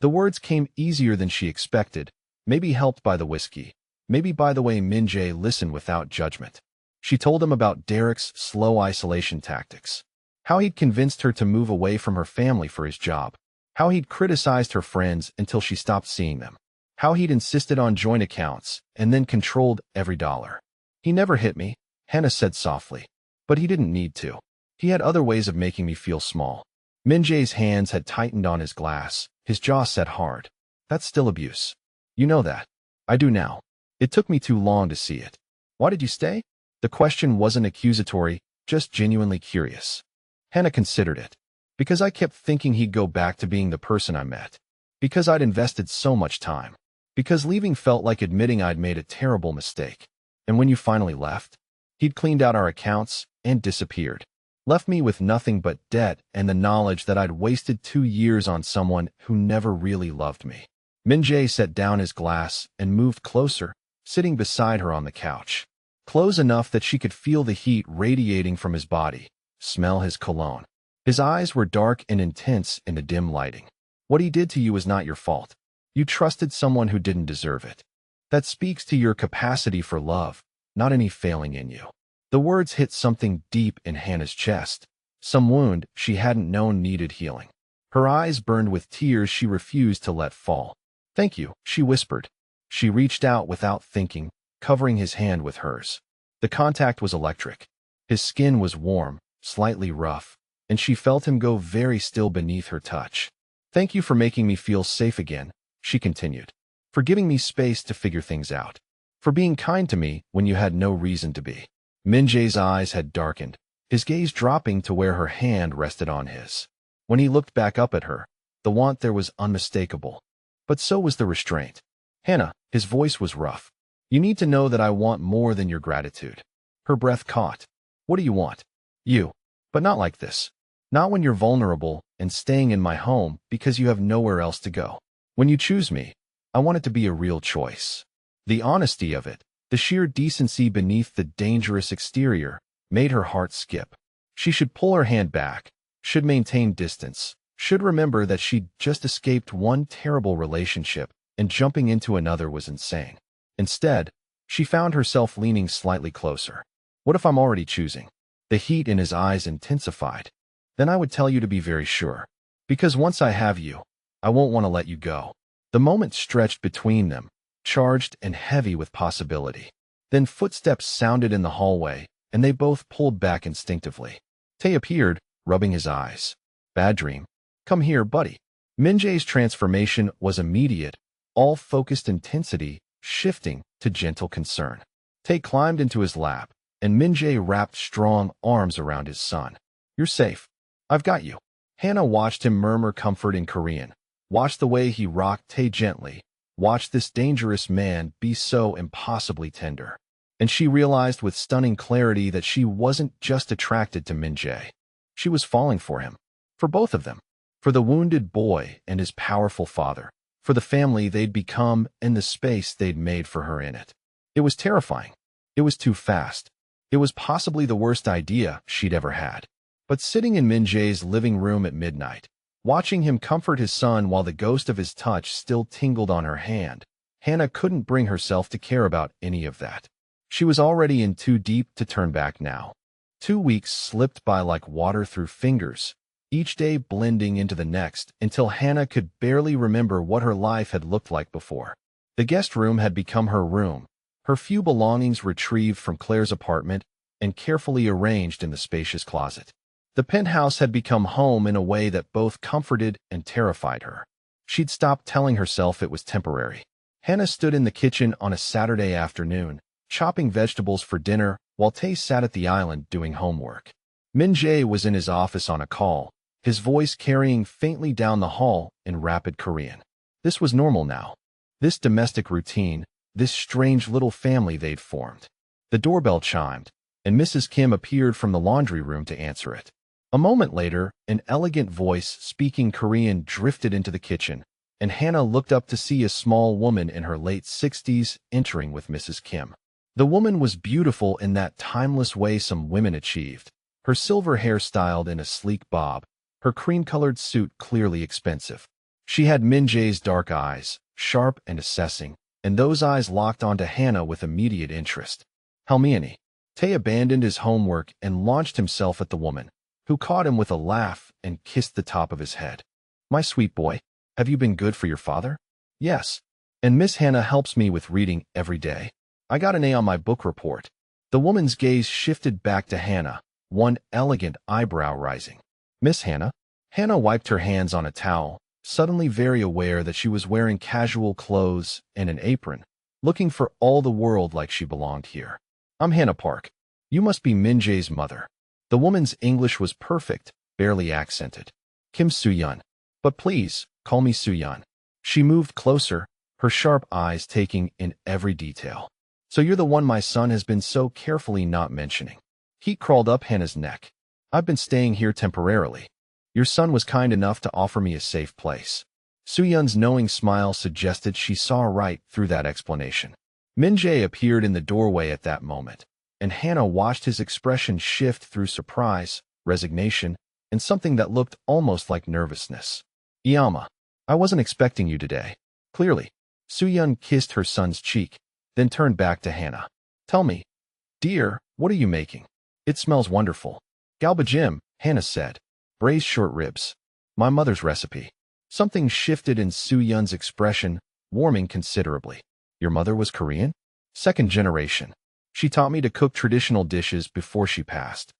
The words came easier than she expected, maybe helped by the whiskey, maybe by the way Min-jae listened without judgment. She told him about Derek's slow isolation tactics, how he'd convinced her to move away from her family for his job, how he'd criticized her friends until she stopped seeing them, how he'd insisted on joint accounts and then controlled every dollar. He never hit me, Hannah said softly, but he didn't need to. He had other ways of making me feel small. Min-jae's hands had tightened on his glass, his jaw set hard. That's still abuse. You know that. I do now. It took me too long to see it. Why did you stay? The question wasn't accusatory, just genuinely curious. Hannah considered it. Because I kept thinking he'd go back to being the person I met. Because I'd invested so much time. Because leaving felt like admitting I'd made a terrible mistake. And when you finally left, he'd cleaned out our accounts and disappeared. Left me with nothing but debt and the knowledge that I'd wasted 2 years on someone who never really loved me. Min-jae set down his glass and moved closer, sitting beside her on the couch. Close enough that she could feel the heat radiating from his body, smell his cologne. His eyes were dark and intense in the dim lighting. What he did to you was not your fault. You trusted someone who didn't deserve it. That speaks to your capacity for love, not any failing in you. The words hit something deep in Hannah's chest, some wound she hadn't known needed healing. Her eyes burned with tears she refused to let fall. "Thank you," she whispered. She reached out without thinking, covering his hand with hers. The contact was electric. His skin was warm, slightly rough, and she felt him go very still beneath her touch. "Thank you for making me feel safe again," she continued. "For giving me space to figure things out. For being kind to me when you had no reason to be." Min-jae's eyes had darkened, his gaze dropping to where her hand rested on his. When he looked back up at her, the want there was unmistakable. But so was the restraint. "Hannah," his voice was rough. "You need to know that I want more than your gratitude." Her breath caught. "What do you want?" "You. But not like this. Not when you're vulnerable and staying in my home because you have nowhere else to go. When you choose me, I want it to be a real choice." The honesty of it, the sheer decency beneath the dangerous exterior, made her heart skip. She should pull her hand back, should maintain distance, should remember that she'd just escaped one terrible relationship and jumping into another was insane. Instead, she found herself leaning slightly closer. "What if I'm already choosing?" The heat in his eyes intensified. "Then I would tell you to be very sure. Because once I have you, I won't want to let you go." The moment stretched between them, charged and heavy with possibility. Then footsteps sounded in the hallway, and they both pulled back instinctively. Tae appeared, rubbing his eyes. "Bad dream. Come here, buddy." Min-jae's transformation was immediate, all focused intensity, shifting to gentle concern. Tae climbed into his lap, and Min-jae wrapped strong arms around his son. "You're safe. I've got you." Hannah watched him murmur comfort in Korean, watched the way he rocked Tae gently, watched this dangerous man be so impossibly tender. And she realized with stunning clarity that she wasn't just attracted to Min-jae. She was falling for him. For both of them. For the wounded boy and his powerful father. For the family they'd become and the space they'd made for her in it. It was terrifying. It was too fast. It was possibly the worst idea she'd ever had. But sitting in Min-jae's living room at midnight, watching him comfort his son while the ghost of his touch still tingled on her hand, Hannah couldn't bring herself to care about any of that. She was already in too deep to turn back now. 2 weeks slipped by like water through fingers, each day blending into the next until Hannah could barely remember what her life had looked like before. The guest room had become her room, her few belongings retrieved from Claire's apartment and carefully arranged in the spacious closet. The penthouse had become home in a way that both comforted and terrified her. She'd stopped telling herself it was temporary. Hannah stood in the kitchen on a Saturday afternoon, chopping vegetables for dinner while Tae sat at the island doing homework. Min-jae was in his office on a call, his voice carrying faintly down the hall in rapid Korean. This was normal now. This domestic routine, this strange little family they'd formed. The doorbell chimed, and Mrs. Kim appeared from the laundry room to answer it. A moment later, an elegant voice speaking Korean drifted into the kitchen, and Hannah looked up to see a small woman in her late 60s entering with Mrs. Kim. The woman was beautiful in that timeless way some women achieved, her silver hair styled in a sleek bob, her cream-colored suit clearly expensive. She had Min-jae's dark eyes, sharp and assessing, and those eyes locked onto Hannah with immediate interest. "Helmiani." Tae abandoned his homework and launched himself at the woman, who caught him with a laugh and kissed the top of his head. My sweet boy, have you been good for your father? Yes. And Miss Hannah helps me with reading every day. I got an A on my book report. The woman's gaze shifted back to Hannah, one elegant eyebrow rising. Miss Hannah? Hannah wiped her hands on a towel, suddenly very aware that she was wearing casual clothes and an apron, looking for all the world like she belonged here. I'm Hannah Park. You must be Min Jae's mother. The woman's English was perfect, barely accented. Kim Soo-yeon. But please, call me Soo-yeon. She moved closer, her sharp eyes taking in every detail. So you're the one my son has been so carefully not mentioning. Heat crawled up Hannah's neck. I've been staying here temporarily. Your son was kind enough to offer me a safe place. Soo-yeon's knowing smile suggested she saw right through that explanation. Min Jae appeared in the doorway at that moment, and Hannah watched his expression shift through surprise, resignation, and something that looked almost like nervousness. Iyama, I wasn't expecting you today. Clearly. Soo-yeon kissed her son's cheek, then turned back to Hannah. Tell me, dear, what are you making? It smells wonderful. Galbajim, Hannah said. Braised short ribs. My mother's recipe. Something shifted in Soo-yeon's expression, warming considerably. Your mother was Korean? Second generation. She taught me to cook traditional dishes before she passed.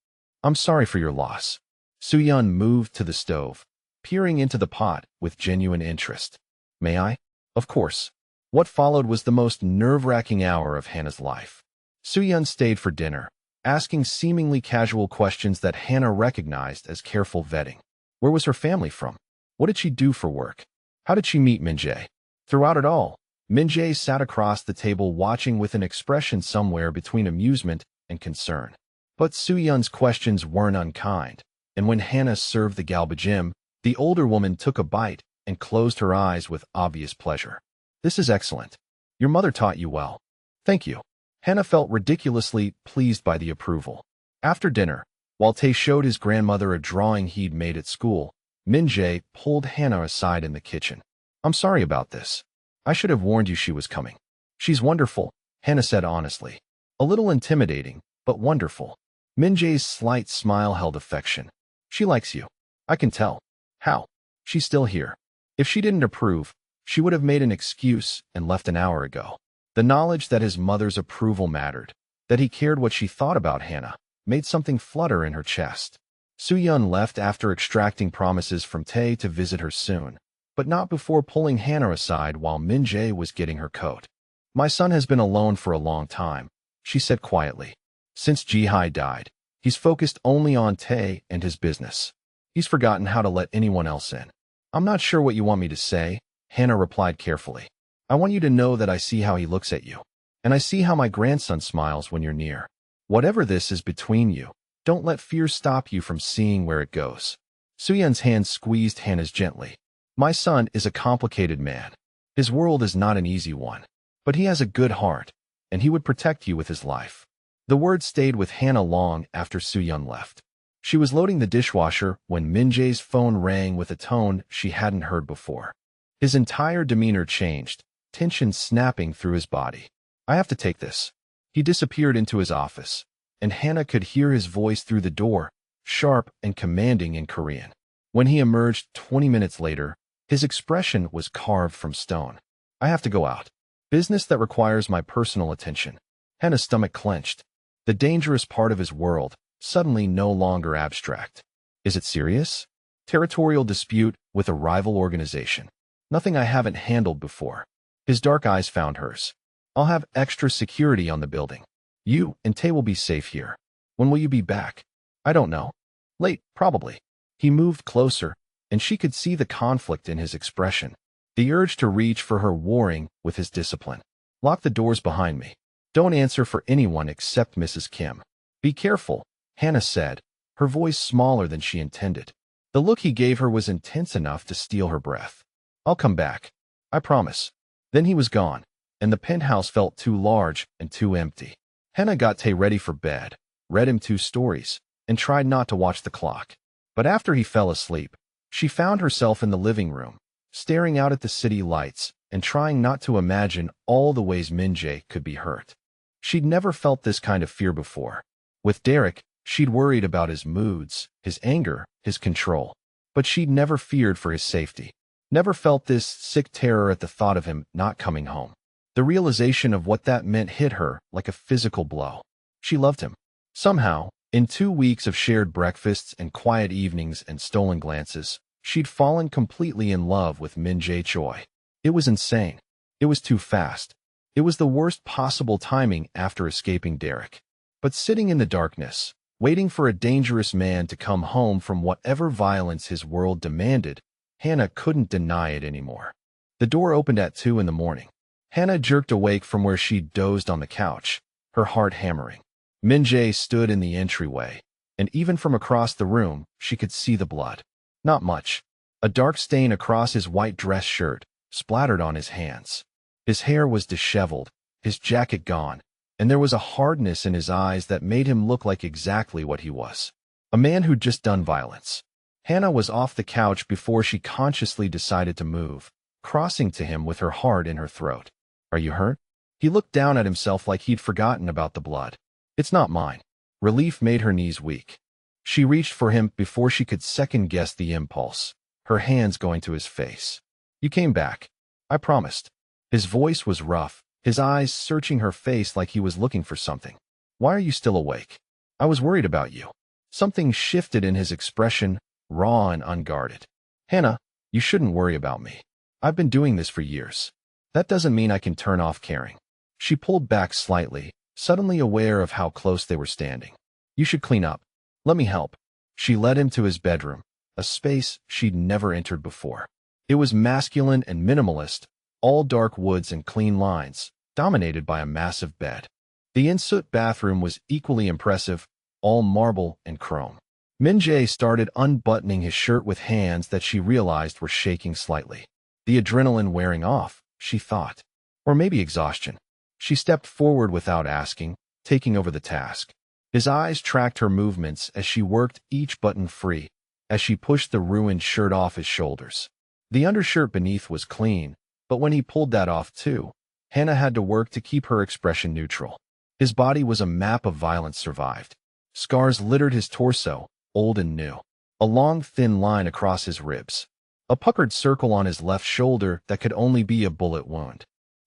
I'm sorry for your loss. Soo-yeon moved to the stove, peering into the pot with genuine interest. May I? Of course. What followed was the most nerve-wracking hour of Hannah's life. Soo-yeon stayed for dinner, asking seemingly casual questions that Hannah recognized as careful vetting. Where was her family from? What did she do for work? How did she meet Min Jae? Throughout it all, Min Jae sat across the table watching with an expression somewhere between amusement and concern. But Soo-yeon's questions weren't unkind, and when Hannah served the galbajim, the older woman took a bite and closed her eyes with obvious pleasure. This is excellent. Your mother taught you well. Thank you. Hannah felt ridiculously pleased by the approval. After dinner, while Tae showed his grandmother a drawing he'd made at school, Min Jae pulled Hannah aside in the kitchen. I'm sorry about this. I should have warned you she was coming. She's wonderful, Hannah said honestly. A little intimidating, but wonderful. Min Jae's slight smile held affection. She likes you. I can tell. How? She's still here. If she didn't approve, she would have made an excuse and left an hour ago. The knowledge that his mother's approval mattered, that he cared what she thought about Hannah, made something flutter in her chest. Soo-yeon left after extracting promises from Tae to visit her soon, but not before pulling Hannah aside while Min Jae was getting her coat. My son has been alone for a long time, she said quietly. Since Ji-hai died, he's focused only on Tae and his business. He's forgotten how to let anyone else in. I'm not sure what you want me to say, Hannah replied carefully. I want you to know that I see how he looks at you, and I see how my grandson smiles when you're near. Whatever this is between you, don't let fear stop you from seeing where it goes. Soo-yeon's hand squeezed Hannah's gently. My son is a complicated man. His world is not an easy one, but he has a good heart, and he would protect you with his life. The words stayed with Hannah long after Soo-yeon left. She was loading the dishwasher when Min Jae's phone rang with a tone she hadn't heard before. His entire demeanor changed, tension snapping through his body. I have to take this. He disappeared into his office, and Hannah could hear his voice through the door, sharp and commanding in Korean. When he emerged 20 minutes later, his expression was carved from stone. I have to go out. Business that requires my personal attention. Hannah's stomach clenched. The dangerous part of his world, suddenly no longer abstract. Is it serious? Territorial dispute with a rival organization. Nothing I haven't handled before. His dark eyes found hers. I'll have extra security on the building. You and Tae will be safe here. When will you be back? I don't know. Late, probably. He moved closer, and she could see the conflict in his expression, the urge to reach for her warring with his discipline. Lock the doors behind me. Don't answer for anyone except Mrs. Kim. Be careful, Hannah said, her voice smaller than she intended. The look he gave her was intense enough to steal her breath. I'll come back. I promise. Then he was gone, and the penthouse felt too large and too empty. Hannah got Tae ready for bed, read him 2 stories, and tried not to watch the clock. But after he fell asleep, she found herself in the living room, staring out at the city lights and trying not to imagine all the ways Min Jae could be hurt. She'd never felt this kind of fear before, With Derek, she'd worried about his moods, his anger, his control. But she'd never feared for his safety. Never felt this sick terror at the thought of him not coming home. The realization of what that meant hit her like a physical blow. She loved him. Somehow, in 2 weeks of shared breakfasts and quiet evenings and stolen glances, she'd fallen completely in love with Min Jae Choi. It was insane. It was too fast. It was the worst possible timing after escaping Derek. But sitting in the darkness, waiting for a dangerous man to come home from whatever violence his world demanded, Hannah couldn't deny it anymore. The door opened at 2 in the morning. Hannah jerked awake from where she'd dozed on the couch, her heart hammering. Min Jae stood in the entryway, and even from across the room, she could see the blood. Not much. A dark stain across his white dress shirt, splattered on his hands. His hair was disheveled, his jacket gone, and there was a hardness in his eyes that made him look like exactly what he was. A man who'd just done violence. Hannah was off the couch before she consciously decided to move, crossing to him with her heart in her throat. "Are you hurt?" He looked down at himself like he'd forgotten about the blood. "It's not mine." Relief made her knees weak. She reached for him before she could second-guess the impulse, her hands going to his face. "You came back. I promised." His voice was rough, his eyes searching her face like he was looking for something. "Why are you still awake?" "I was worried about you." Something shifted in his expression, raw and unguarded. "Hannah, you shouldn't worry about me. I've been doing this for years. That doesn't mean I can turn off caring." She pulled back slightly, suddenly aware of how close they were standing. "You should clean up. Let me help." She led him to his bedroom, a space she'd never entered before. It was masculine and minimalist, all dark woods and clean lines, dominated by a massive bed. The ensuite bathroom was equally impressive, all marble and chrome. Min Jae started unbuttoning his shirt with hands that she realized were shaking slightly. The adrenaline wearing off, she thought. Or maybe exhaustion. She stepped forward without asking, taking over the task. His eyes tracked her movements as she worked each button free, as she pushed the ruined shirt off his shoulders. The undershirt beneath was clean, but when he pulled that off too, Hannah had to work to keep her expression neutral. His body was a map of violence survived. Scars littered his torso, old and new. A long, thin line across his ribs. A puckered circle on his left shoulder that could only be a bullet wound.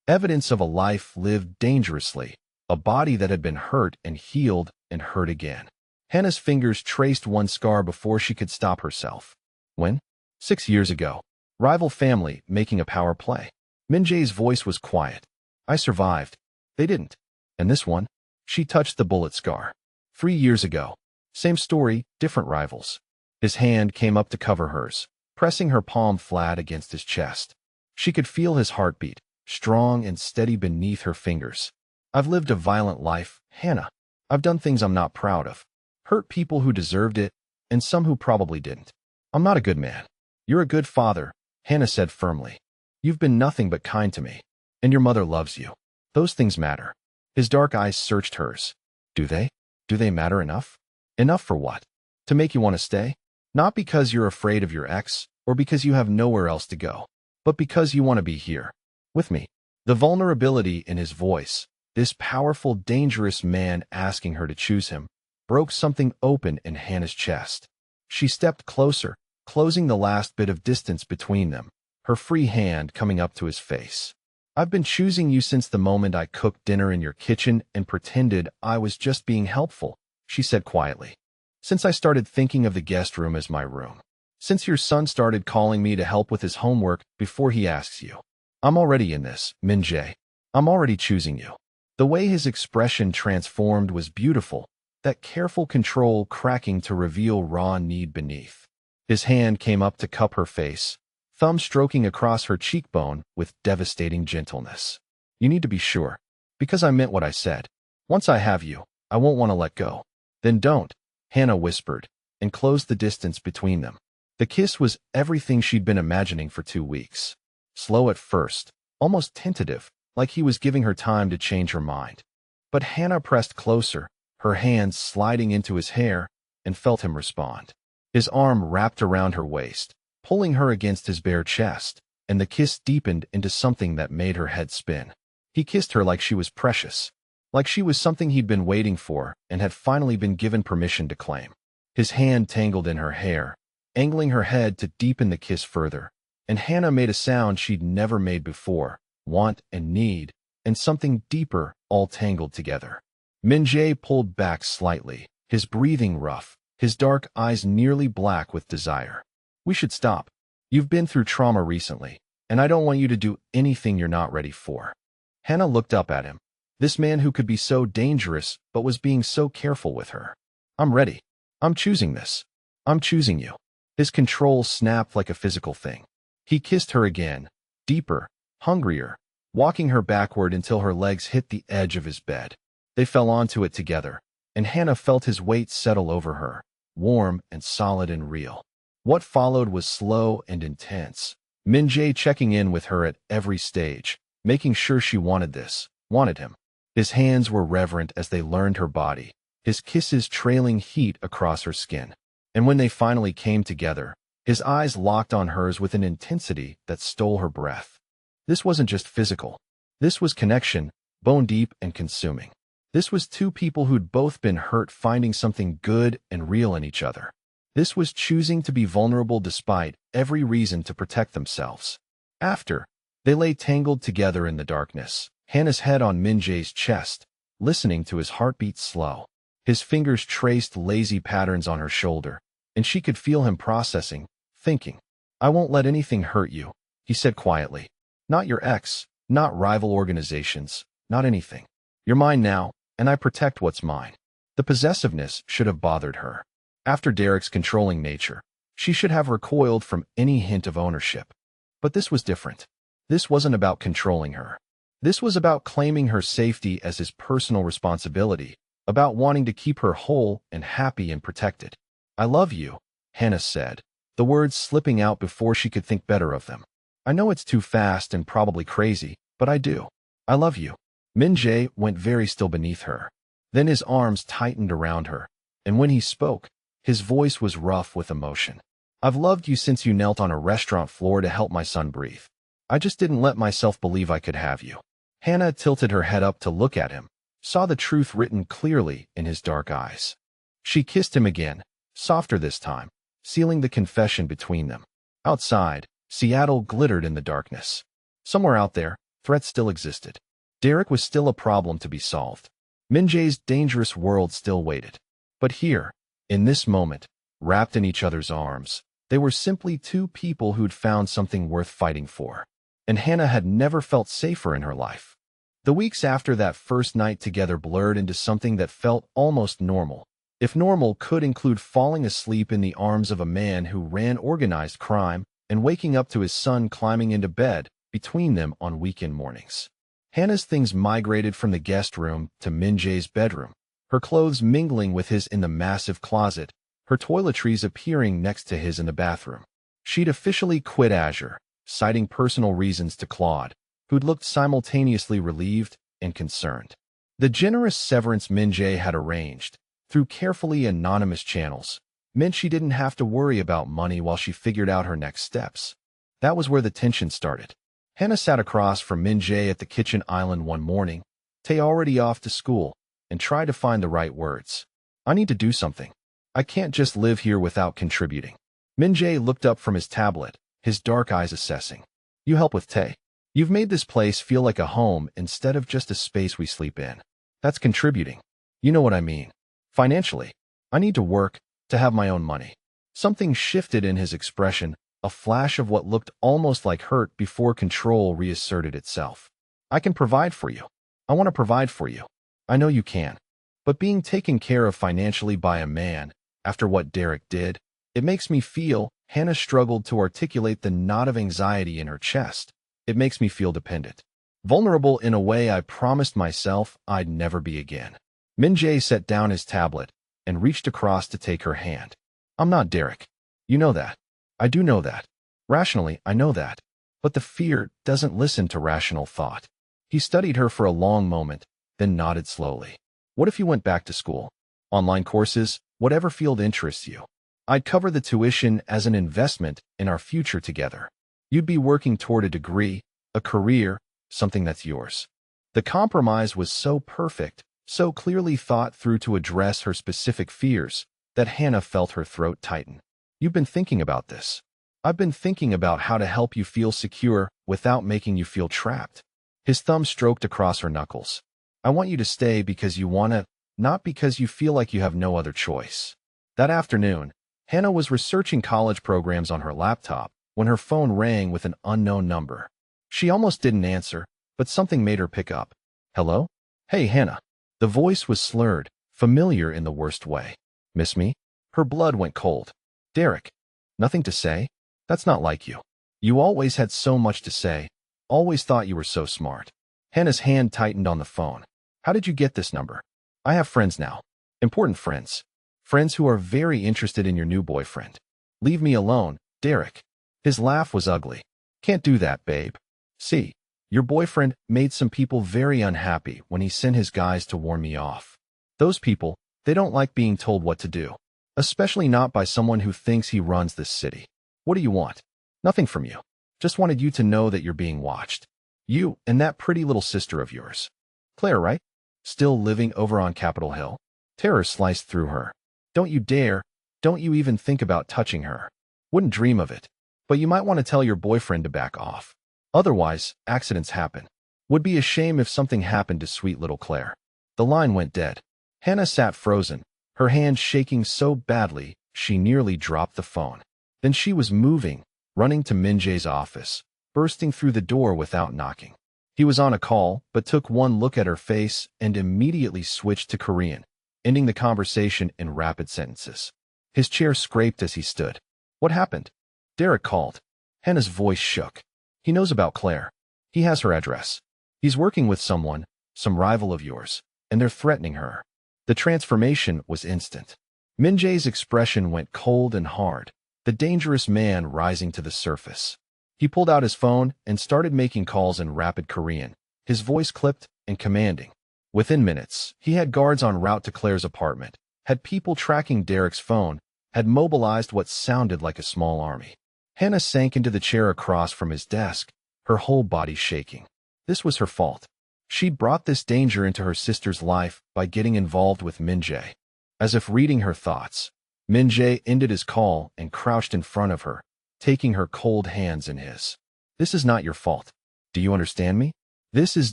Evidence of a life lived dangerously, a body that had been hurt and healed and hurt again. Hannah's fingers traced one scar before she could stop herself. When? 6 years ago. Rival family making a power play. Min Jae's voice was quiet. "I survived. They didn't. And this one?" She touched the bullet scar. 3 years ago. Same story, different rivals. His hand came up to cover hers, pressing her palm flat against his chest. She could feel his heartbeat, strong and steady beneath her fingers. "I've lived a violent life, Hannah. I've done things I'm not proud of. Hurt people who deserved it, and some who probably didn't. I'm not a good man." "You're a good father," Hannah said firmly. "You've been nothing but kind to me. And your mother loves you. Those things matter." His dark eyes searched hers. "Do they? Do they matter enough?" "Enough for what? To make you want to stay? Not because you're afraid of your ex, or because you have nowhere else to go, but because you want to be here. With me." The vulnerability in his voice, this powerful, dangerous man asking her to choose him, broke something open in Hannah's chest. She stepped closer, closing the last bit of distance between them, her free hand coming up to his face. "I've been choosing you since the moment I cooked dinner in your kitchen and pretended I was just being helpful," she said quietly. "Since I started thinking of the guest room as my room. Since your son started calling me to help with his homework before he asks you. I'm already in this, Min Jae. I'm already choosing you." The way his expression transformed was beautiful, that careful control cracking to reveal raw need beneath. His hand came up to cup her face, thumb stroking across her cheekbone with devastating gentleness. "You need to be sure, because I meant what I said. Once I have you, I won't want to let go." "Then don't," Hannah whispered, and closed the distance between them. The kiss was everything she'd been imagining for 2 weeks. Slow at first, almost tentative, like he was giving her time to change her mind. But Hannah pressed closer, her hands sliding into his hair, and felt him respond. His arm wrapped around her waist, pulling her against his bare chest, and the kiss deepened into something that made her head spin. He kissed her like she was precious. like she was something he'd been waiting for and had finally been given permission to claim. His hand tangled in her hair, angling her head to deepen the kiss further, and Hannah made a sound she'd never made before, want and need, and something deeper, all tangled together. Min-jae pulled back slightly, his breathing rough, his dark eyes nearly black with desire. We should stop. You've been through trauma recently, and I don't want you to do anything you're not ready for. Hannah looked up at him. This man who could be so dangerous but was being so careful with her. I'm ready. I'm choosing this. I'm choosing you. His control snapped like a physical thing. He kissed her again, deeper, hungrier, walking her backward until her legs hit the edge of his bed. They fell onto it together, and Hannah felt his weight settle over her, warm and solid and real. What followed was slow and intense. Min-jae checking in with her at every stage, making sure she wanted this, wanted him. His hands were reverent as they learned her body, his kisses trailing heat across her skin. And when they finally came together, his eyes locked on hers with an intensity that stole her breath. This wasn't just physical. This was connection, bone deep and consuming. This was two people who'd both been hurt finding something good and real in each other. This was choosing to be vulnerable despite every reason to protect themselves. After, they lay tangled together in the darkness, Hannah's head on Min-jae's chest, listening to his heartbeat slow. His fingers traced lazy patterns on her shoulder, and she could feel him processing, thinking. I won't let anything hurt you, he said quietly. Not your ex, not rival organizations, not anything. You're mine now, and I protect what's mine. The possessiveness should have bothered her. After Derek's controlling nature, she should have recoiled from any hint of ownership. But this was different. This wasn't about controlling her. This was about claiming her safety as his personal responsibility, about wanting to keep her whole and happy and protected. I love you, Hannah said, the words slipping out before she could think better of them. I know it's too fast and probably crazy, but I do. I love you. Min-jae went very still beneath her. Then his arms tightened around her, and when he spoke, his voice was rough with emotion. I've loved you since you knelt on a restaurant floor to help my son breathe. I just didn't let myself believe I could have you. Hannah tilted her head up to look at him, saw the truth written clearly in his dark eyes. She kissed him again, softer this time, sealing the confession between them. Outside, Seattle glittered in the darkness. Somewhere out there, threats still existed. Derek was still a problem to be solved. Min-jae's dangerous world still waited. But here, in this moment, wrapped in each other's arms, they were simply two people who'd found something worth fighting for. And Hannah had never felt safer in her life. The weeks after that first night together blurred into something that felt almost normal. If normal could include falling asleep in the arms of a man who ran organized crime and waking up to his son climbing into bed between them on weekend mornings. Hannah's things migrated from the guest room to Min-jae's bedroom, her clothes mingling with his in the massive closet, her toiletries appearing next to his in the bathroom. She'd officially quit Azure, citing personal reasons to Claude, who'd looked simultaneously relieved and concerned. The generous severance Min-jae had arranged, through carefully anonymous channels, meant she didn't have to worry about money while she figured out her next steps. That was where the tension started. Hannah sat across from Min-jae at the kitchen island one morning, Tae already off to school, and tried to find the right words. I need to do something. I can't just live here without contributing. Min-jae looked up from his tablet, his dark eyes assessing. You help with Tae. You've made this place feel like a home instead of just a space we sleep in. That's contributing. You know what I mean. Financially, I need to work, to have my own money. Something shifted in his expression, a flash of what looked almost like hurt before control reasserted itself. I can provide for you. I want to provide for you. I know you can. But being taken care of financially by a man, after what Derek did, it makes me feel, Hannah struggled to articulate the knot of anxiety in her chest. It makes me feel dependent. Vulnerable in a way I promised myself I'd never be again. Min-jae set down his tablet and reached across to take her hand. I'm not Derek. You know that. I do know that. Rationally, I know that. But the fear doesn't listen to rational thought. He studied her for a long moment, then nodded slowly. What if you went back to school? Online courses, whatever field interests you. I'd cover the tuition as an investment in our future together. You'd be working toward a degree, a career, something that's yours. The compromise was so perfect, so clearly thought through to address her specific fears, that Hannah felt her throat tighten. You've been thinking about this. I've been thinking about how to help you feel secure without making you feel trapped. His thumb stroked across her knuckles. I want you to stay because you want to, not because you feel like you have no other choice. That afternoon, Hannah was researching college programs on her laptop when her phone rang with an unknown number. She almost didn't answer, but something made her pick up. Hello? Hey, Hannah. The voice was slurred, familiar in the worst way. Miss me? Her blood went cold. Derek. Nothing to say? That's not like you. You always had so much to say. Always thought you were so smart. Hannah's hand tightened on the phone. How did you get this number? I have friends now. Important friends. Friends who are very interested in your new boyfriend. Leave me alone, Derek. His laugh was ugly. Can't do that, babe. See, your boyfriend made some people very unhappy when he sent his guys to warn me off. Those people, they don't like being told what to do. Especially not by someone who thinks he runs this city. What do you want? Nothing from you. Just wanted you to know that you're being watched. You and that pretty little sister of yours. Claire, right? Still living over on Capitol Hill? Terror sliced through her. Don't you dare. Don't you even think about touching her. Wouldn't dream of it. But you might want to tell your boyfriend to back off. Otherwise, accidents happen. Would be a shame if something happened to sweet little Claire. The line went dead. Hannah sat frozen, her hand shaking so badly she nearly dropped the phone. Then she was moving, running to Min Jae's office, bursting through the door without knocking. He was on a call, but took one look at her face and immediately switched to Korean, ending the conversation in rapid sentences. His chair scraped as he stood. What happened? Derek called. Hannah's voice shook. He knows about Claire. He has her address. He's working with someone, some rival of yours, and they're threatening her. The transformation was instant. Min Jae's expression went cold and hard, the dangerous man rising to the surface. He pulled out his phone and started making calls in rapid Korean, his voice clipped and commanding. Within minutes, he had guards en route to Claire's apartment, had people tracking Derek's phone, had mobilized what sounded like a small army. Hannah sank into the chair across from his desk, her whole body shaking. This was her fault. She'd brought this danger into her sister's life by getting involved with Min Jae. As if reading her thoughts, Min Jae ended his call and crouched in front of her, taking her cold hands in his. This is not your fault. Do you understand me? This is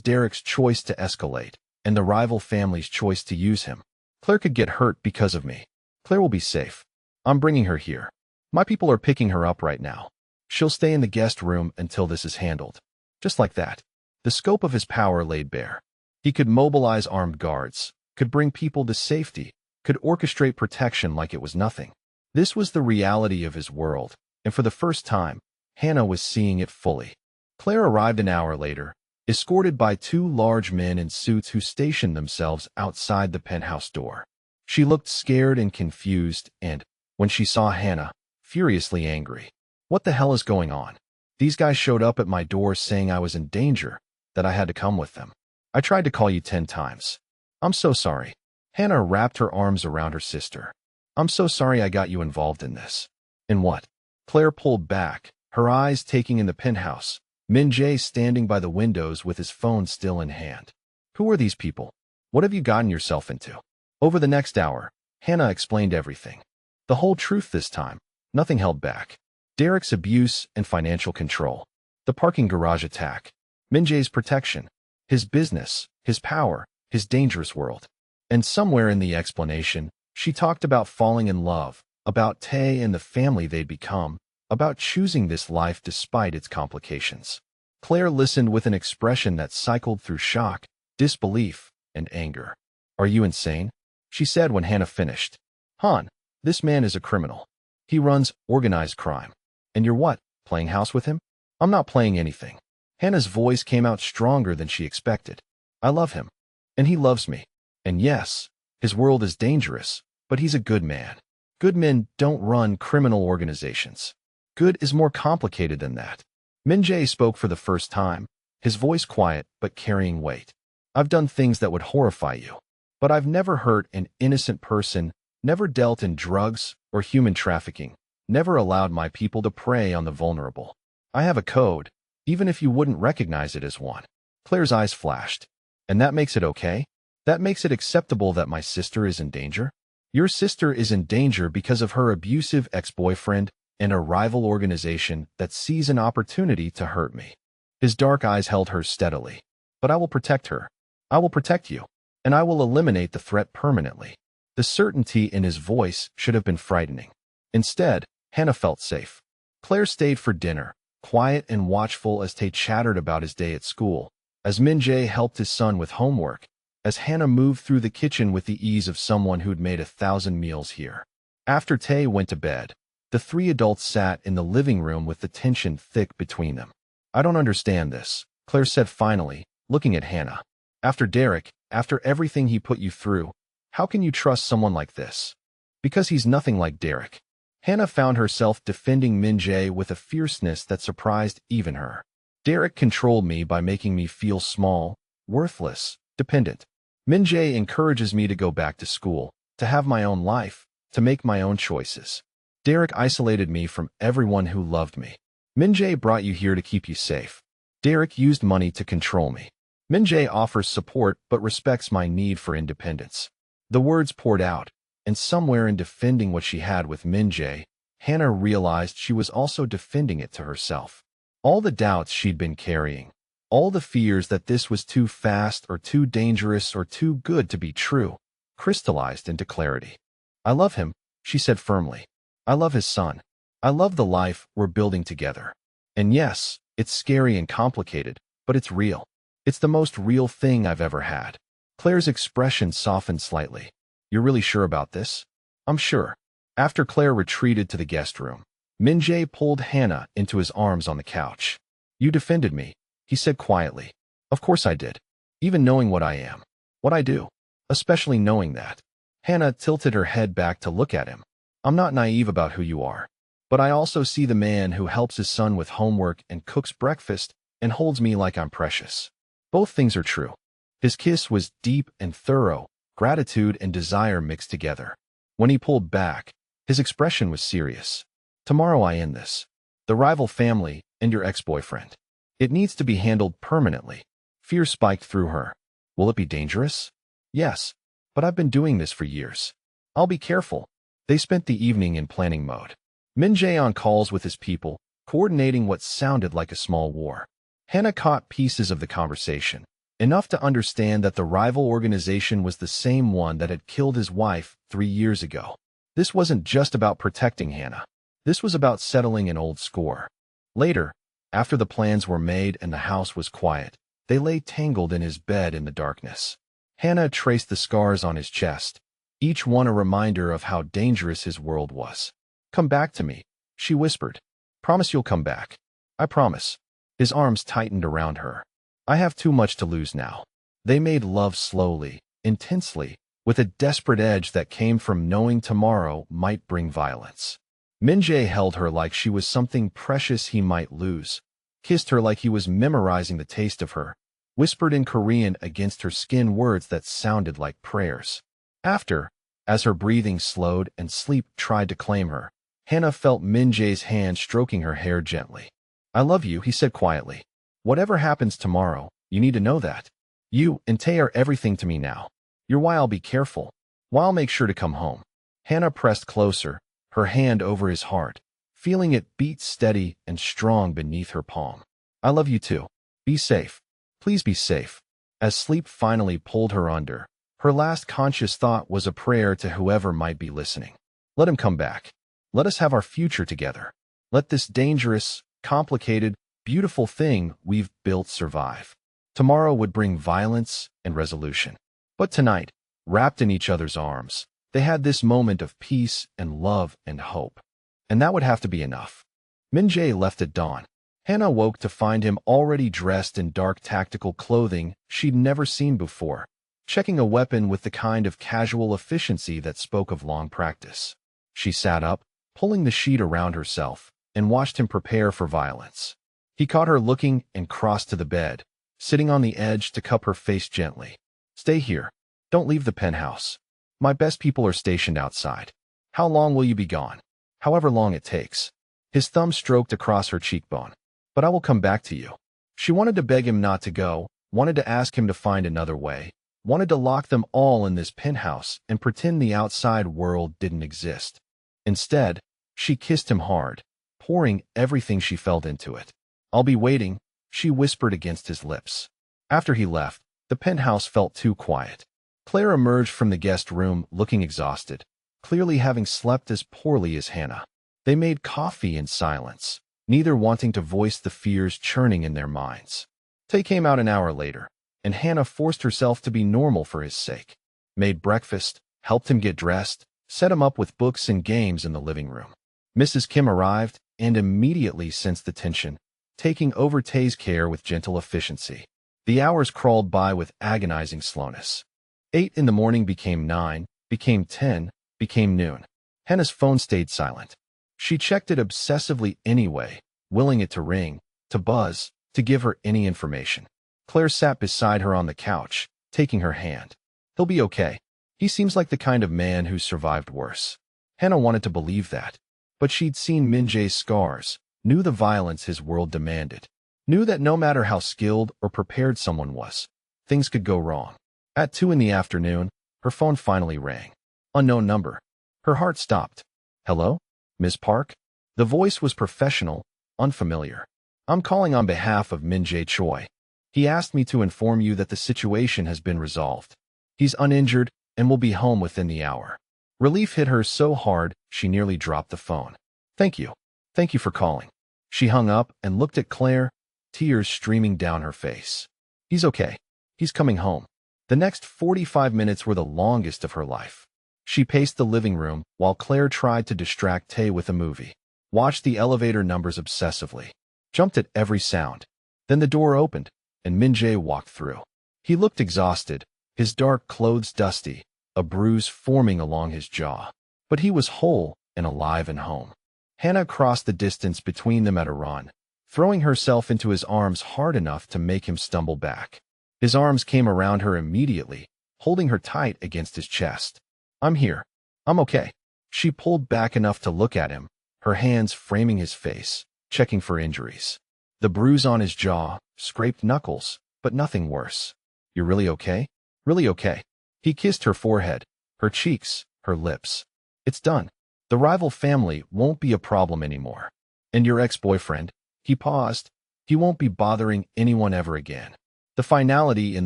Derek's choice to escalate, and the rival family's choice to use him. Claire could get hurt because of me. Claire will be safe. I'm bringing her here. My people are picking her up right now. She'll stay in the guest room until this is handled. Just like that. The scope of his power laid bare. He could mobilize armed guards, could bring people to safety, could orchestrate protection like it was nothing. This was the reality of his world, and for the first time, Hannah was seeing it fully. Claire arrived an hour later, escorted by two large men in suits who stationed themselves outside the penthouse door. She looked scared and confused and, when she saw Hannah, furiously angry. What the hell is going on? These guys showed up at my door saying I was in danger, that I had to come with them. I tried to call you 10 times. I'm so sorry. Hannah wrapped her arms around her sister. I'm so sorry I got you involved in this. In what? Claire pulled back, her eyes taking in the penthouse, Min Jae standing by the windows with his phone still in hand. Who are these people? What have you gotten yourself into? Over the next hour, Hannah explained everything. The whole truth this time, nothing held back. Derek's abuse and financial control, the parking garage attack, Min Jae's protection, his business, his power, his dangerous world. And somewhere in the explanation, she talked about falling in love, about Tae and the family they'd become, about choosing this life despite its complications. Claire listened with an expression that cycled through shock, disbelief, and anger. Are you insane? She said when Hannah finished. Han, this man is a criminal. He runs organized crime. And you're what, playing house with him? I'm not playing anything. Hannah's voice came out stronger than she expected. I love him. And he loves me. And yes, his world is dangerous, but he's a good man. Good men don't run criminal organizations. Good is more complicated than that. Min Jae spoke for the first time, his voice quiet but carrying weight. I've done things that would horrify you, but I've never hurt an innocent person, never dealt in drugs or human trafficking, never allowed my people to prey on the vulnerable. I have a code, even if you wouldn't recognize it as one. Claire's eyes flashed. And that makes it okay? That makes it acceptable that my sister is in danger? Your sister is in danger because of her abusive ex-boyfriend and a rival organization that sees an opportunity to hurt me. His dark eyes held hers steadily. But I will protect her. I will protect you. And I will eliminate the threat permanently. The certainty in his voice should have been frightening. Instead, Hannah felt safe. Claire stayed for dinner, quiet and watchful as Tay chattered about his day at school, as Min-jae helped his son with homework, as Hannah moved through the kitchen with the ease of someone who'd made 1,000 meals here. After Tay went to bed, the three adults sat in the living room with the tension thick between them. I don't understand this, Claire said finally, looking at Hannah. After Derek, after everything he put you through, how can you trust someone like this? Because he's nothing like Derek. Hannah found herself defending Min-jae with a fierceness that surprised even her. Derek controlled me by making me feel small, worthless, dependent. Min-jae encourages me to go back to school, to have my own life, to make my own choices. Derek isolated me from everyone who loved me. Min-jae brought you here to keep you safe. Derek used money to control me. Min-jae offers support but respects my need for independence. The words poured out, and somewhere in defending what she had with Min-jae, Hannah realized she was also defending it to herself. All the doubts she'd been carrying, all the fears that this was too fast or too dangerous or too good to be true, crystallized into clarity. I love him, she said firmly. I love his son. I love the life we're building together. And yes, it's scary and complicated, but it's real. It's the most real thing I've ever had. Claire's expression softened slightly. You're really sure about this? I'm sure. After Claire retreated to the guest room, Min-jae pulled Hannah into his arms on the couch. You defended me, he said quietly. Of course I did. Even knowing what I am. What I do. Especially knowing that. Hannah tilted her head back to look at him. I'm not naive about who you are. But I also see the man who helps his son with homework and cooks breakfast and holds me like I'm precious. Both things are true. His kiss was deep and thorough, gratitude and desire mixed together. When he pulled back, his expression was serious. Tomorrow I end this. The rival family and your ex-boyfriend. It needs to be handled permanently. Fear spiked through her. Will it be dangerous? Yes, but I've been doing this for years. I'll be careful. They spent the evening in planning mode. Min-jae on calls with his people, coordinating what sounded like a small war. Hannah caught pieces of the conversation, enough to understand that the rival organization was the same one that had killed his wife 3 years ago. This wasn't just about protecting Hannah. This was about settling an old score. Later, after the plans were made and the house was quiet, they lay tangled in his bed in the darkness. Hannah traced the scars on his chest, each one a reminder of how dangerous his world was. Come back to me, she whispered. Promise you'll come back. I promise. His arms tightened around her. I have too much to lose now. They made love slowly, intensely, with a desperate edge that came from knowing tomorrow might bring violence. Min-jae held her like she was something precious he might lose, kissed her like he was memorizing the taste of her, whispered in Korean against her skin words that sounded like prayers. After, as her breathing slowed and sleep tried to claim her, Hannah felt Min-jae's hand stroking her hair gently. I love you, he said quietly. Whatever happens tomorrow, you need to know that. You and Tay are everything to me now. You're why I'll be careful. Why I'll make sure to come home. Hannah pressed closer, her hand over his heart, feeling it beat steady and strong beneath her palm. I love you too. Be safe. Please be safe. As sleep finally pulled her under, her last conscious thought was a prayer to whoever might be listening. Let him come back. Let us have our future together. Let this dangerous, complicated, beautiful thing we've built survive. Tomorrow would bring violence and resolution. But tonight, wrapped in each other's arms, they had this moment of peace and love and hope. And that would have to be enough. Min-jae left at dawn. Hannah woke to find him already dressed in dark tactical clothing she'd never seen before, checking a weapon with the kind of casual efficiency that spoke of long practice. She sat up, pulling the sheet around herself, and watched him prepare for violence. He caught her looking and crossed to the bed, sitting on the edge to cup her face gently. Stay here. Don't leave the penthouse. My best people are stationed outside. How long will you be gone? However long it takes. His thumb stroked across her cheekbone. But I will come back to you. She wanted to beg him not to go, wanted to ask him to find another way, wanted to lock them all in this penthouse and pretend the outside world didn't exist. Instead, she kissed him hard, pouring everything she felt into it. "I'll be waiting," she whispered against his lips. After he left, the penthouse felt too quiet. Claire emerged from the guest room looking exhausted, clearly having slept as poorly as Hannah. They made coffee in silence, neither wanting to voice the fears churning in their minds. Tay came out an hour later, and Hannah forced herself to be normal for his sake. Made breakfast, helped him get dressed, set him up with books and games in the living room. Mrs. Kim arrived and immediately sensed the tension, taking over Tay's care with gentle efficiency. The hours crawled by with agonizing slowness. 8 in the morning became 9, became 10, became noon. Hannah's phone stayed silent. She checked it obsessively anyway, willing it to ring, to buzz, to give her any information. Claire sat beside her on the couch, taking her hand. "He'll be okay. He seems like the kind of man who's survived worse." Hannah wanted to believe that, but she'd seen Min-jae's scars, knew the violence his world demanded, knew that no matter how skilled or prepared someone was, things could go wrong. At 2 in the afternoon, her phone finally rang. Unknown number. Her heart stopped. "Hello? Ms. Park?" The voice was professional, unfamiliar. "I'm calling on behalf of Min-jae Choi. He asked me to inform you that the situation has been resolved. He's uninjured and will be home within the hour." Relief hit her so hard she nearly dropped the phone. "Thank you. Thank you for calling." She hung up and looked at Claire, tears streaming down her face. "He's okay. He's coming home." The next 45 minutes were the longest of her life. She paced the living room while Claire tried to distract Tay with a movie, watched the elevator numbers obsessively, jumped at every sound. Then the door opened, and Min-jae walked through. He looked exhausted, his dark clothes dusty, a bruise forming along his jaw. But he was whole and alive and home. Hannah crossed the distance between them at a run, throwing herself into his arms hard enough to make him stumble back. His arms came around her immediately, holding her tight against his chest. "I'm here. I'm okay." She pulled back enough to look at him, her hands framing his face, checking for injuries. The bruise on his jaw, scraped knuckles, but nothing worse. "You're really okay? Really okay?" He kissed her forehead, her cheeks, her lips. "It's done. The rival family won't be a problem anymore. And your ex-boyfriend," he paused, "he won't be bothering anyone ever again." The finality in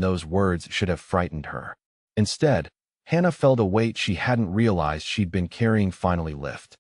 those words should have frightened her. Instead, Hannah felt a weight she hadn't realized she'd been carrying finally lift.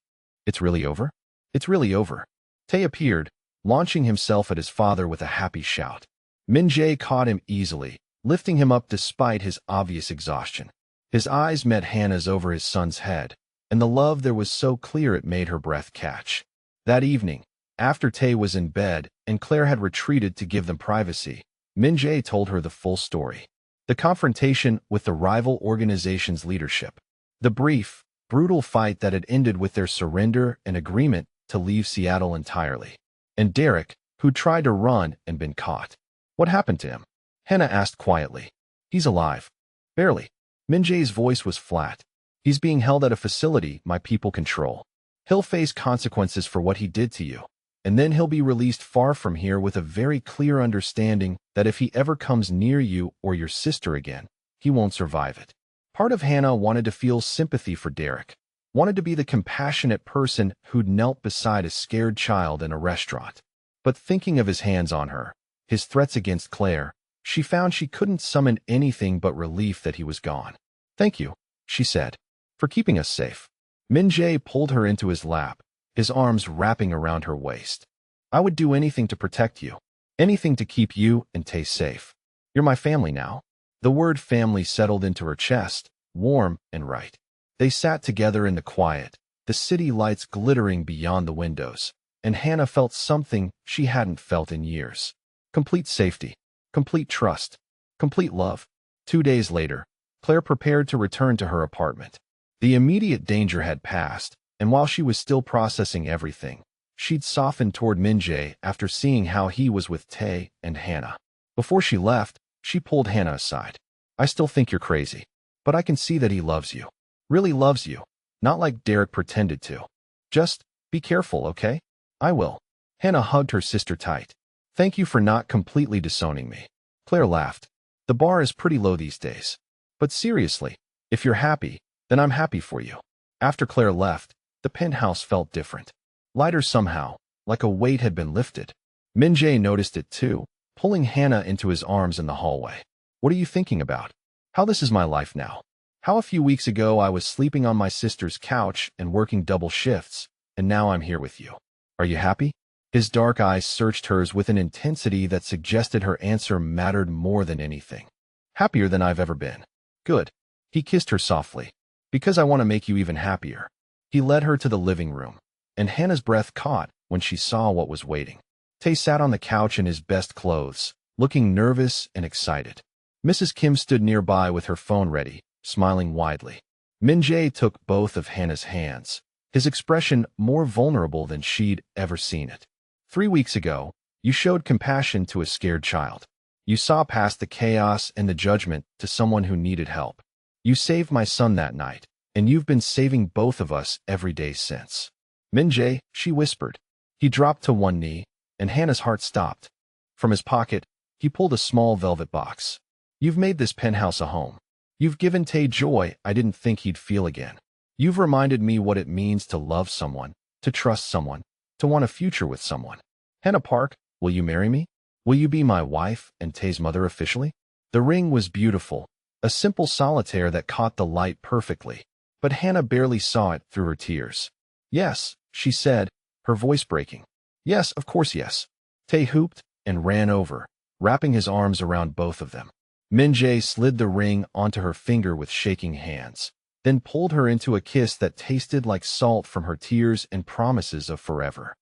"It's really over? It's really over." Tay appeared, launching himself at his father with a happy shout. Min-jae caught him easily, lifting him up despite his obvious exhaustion. His eyes met Hannah's over his son's head, and the love there was so clear it made her breath catch. That evening, after Tay was in bed and Claire had retreated to give them privacy, Min-jae told her the full story. The confrontation with the rival organization's leadership. The brief, brutal fight that had ended with their surrender and agreement to leave Seattle entirely. And Derek, who'd tried to run and been caught. "What happened to him?" Hannah asked quietly. "He's alive." "Barely." Min-jae's voice was flat. "He's being held at a facility my people control. He'll face consequences for what he did to you. And then he'll be released far from here with a very clear understanding that if he ever comes near you or your sister again, he won't survive it." Part of Hannah wanted to feel sympathy for Derek, wanted to be the compassionate person who'd knelt beside a scared child in a restaurant. But thinking of his hands on her, his threats against Claire, she found she couldn't summon anything but relief that he was gone. "Thank you," she said, "for keeping us safe." Min-jae pulled her into his lap, his arms wrapping around her waist. "I would do anything to protect you, anything to keep you and Tay safe. You're my family now." The word family settled into her chest, warm and right. They sat together in the quiet, the city lights glittering beyond the windows, and Hannah felt something she hadn't felt in years. Complete safety, complete trust, complete love. 2 days later, Claire prepared to return to her apartment. The immediate danger had passed, and while she was still processing everything, she'd softened toward Min-jae after seeing how he was with Tay and Hannah. Before she left, she pulled Hannah aside. "I still think you're crazy, but I can see that he loves you. Really loves you, not like Derek pretended to. Just be careful, okay?" "I will." Hannah hugged her sister tight. "Thank you for not completely disowning me." Claire laughed. The bar is pretty low these days. But seriously, if you're happy, then I'm happy for you. After Claire left, the penthouse felt different. Lighter somehow, like a weight had been lifted. Min-jae noticed it too, pulling Hannah into his arms in the hallway. What are you thinking about? How this is my life now. How a few weeks ago I was sleeping on my sister's couch and working double shifts, and now I'm here with you. Are you happy? His dark eyes searched hers with an intensity that suggested her answer mattered more than anything. Happier than I've ever been. Good. He kissed her softly. Because I want to make you even happier. He led her to the living room, and Hannah's breath caught when she saw what was waiting. Tae sat on the couch in his best clothes, looking nervous and excited. Mrs. Kim stood nearby with her phone ready, smiling widely. Min-jae took both of Hannah's hands, his expression more vulnerable than she'd ever seen it. 3 weeks ago, you showed compassion to a scared child. You saw past the chaos and the judgment to someone who needed help. You saved my son that night, and you've been saving both of us every day since. Min-jae, she whispered. He dropped to one knee, and Hannah's heart stopped. From his pocket, he pulled a small velvet box. You've made this penthouse a home. You've given Tae joy I didn't think he'd feel again. You've reminded me what it means to love someone, to trust someone, to want a future with someone. Hannah Park, will you marry me? Will you be my wife and Tae's mother officially? The ring was beautiful, a simple solitaire that caught the light perfectly, but Hannah barely saw it through her tears. Yes, she said, her voice breaking. Yes, of course yes. Tae hooped and ran over, wrapping his arms around both of them. Min-jae slid the ring onto her finger with shaking hands, then pulled her into a kiss that tasted like salt from her tears and promises of forever.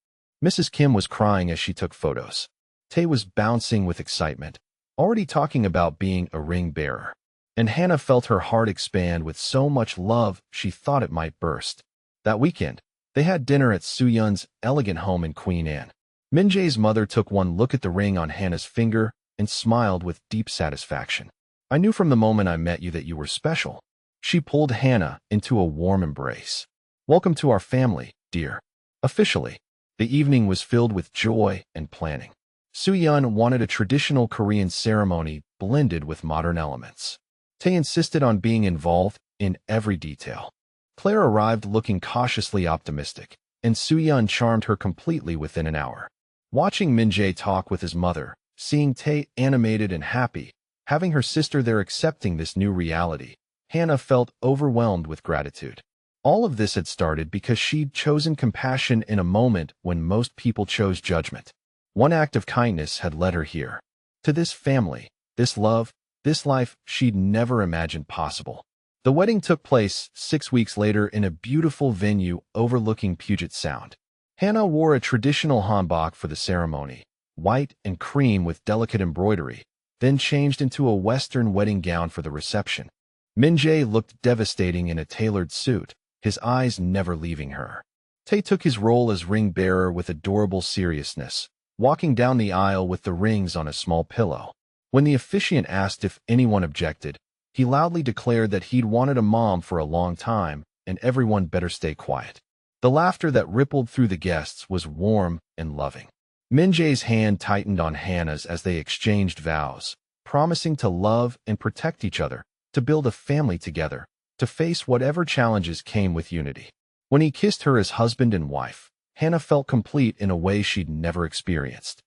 Mrs. Kim was crying as she took photos. Tae was bouncing with excitement, already talking about being a ring bearer. And Hannah felt her heart expand with so much love she thought it might burst. That weekend, they had dinner at Soo-yeon's elegant home in Queen Anne. Min-jae's mother took one look at the ring on Hannah's finger and smiled with deep satisfaction. I knew from the moment I met you that you were special. She pulled Hannah into a warm embrace. Welcome to our family, dear. Officially, the evening was filled with joy and planning. Soo-yeon wanted a traditional Korean ceremony blended with modern elements. Tae insisted on being involved in every detail. Claire arrived looking cautiously optimistic, and Soo-yeon charmed her completely within an hour. Watching Min-jae talk with his mother, seeing Tae animated and happy, having her sister there accepting this new reality, Hannah felt overwhelmed with gratitude. All of this had started because she'd chosen compassion in a moment when most people chose judgment. One act of kindness had led her here. To this family, this love, this life she'd never imagined possible. The wedding took place 6 weeks later in a beautiful venue overlooking Puget Sound. Hannah wore a traditional hanbok for the ceremony, white and cream with delicate embroidery, then changed into a Western wedding gown for the reception. Min-jae looked devastating in a tailored suit, his eyes never leaving her. Tae took his role as ring bearer with adorable seriousness, walking down the aisle with the rings on a small pillow. When the officiant asked if anyone objected, he loudly declared that he'd wanted a mom for a long time and everyone better stay quiet. The laughter that rippled through the guests was warm and loving. Min-jae's hand tightened on Hannah's as they exchanged vows, promising to love and protect each other, to build a family together, to face whatever challenges came with unity. When he kissed her as husband and wife, Hannah felt complete in a way she'd never experienced.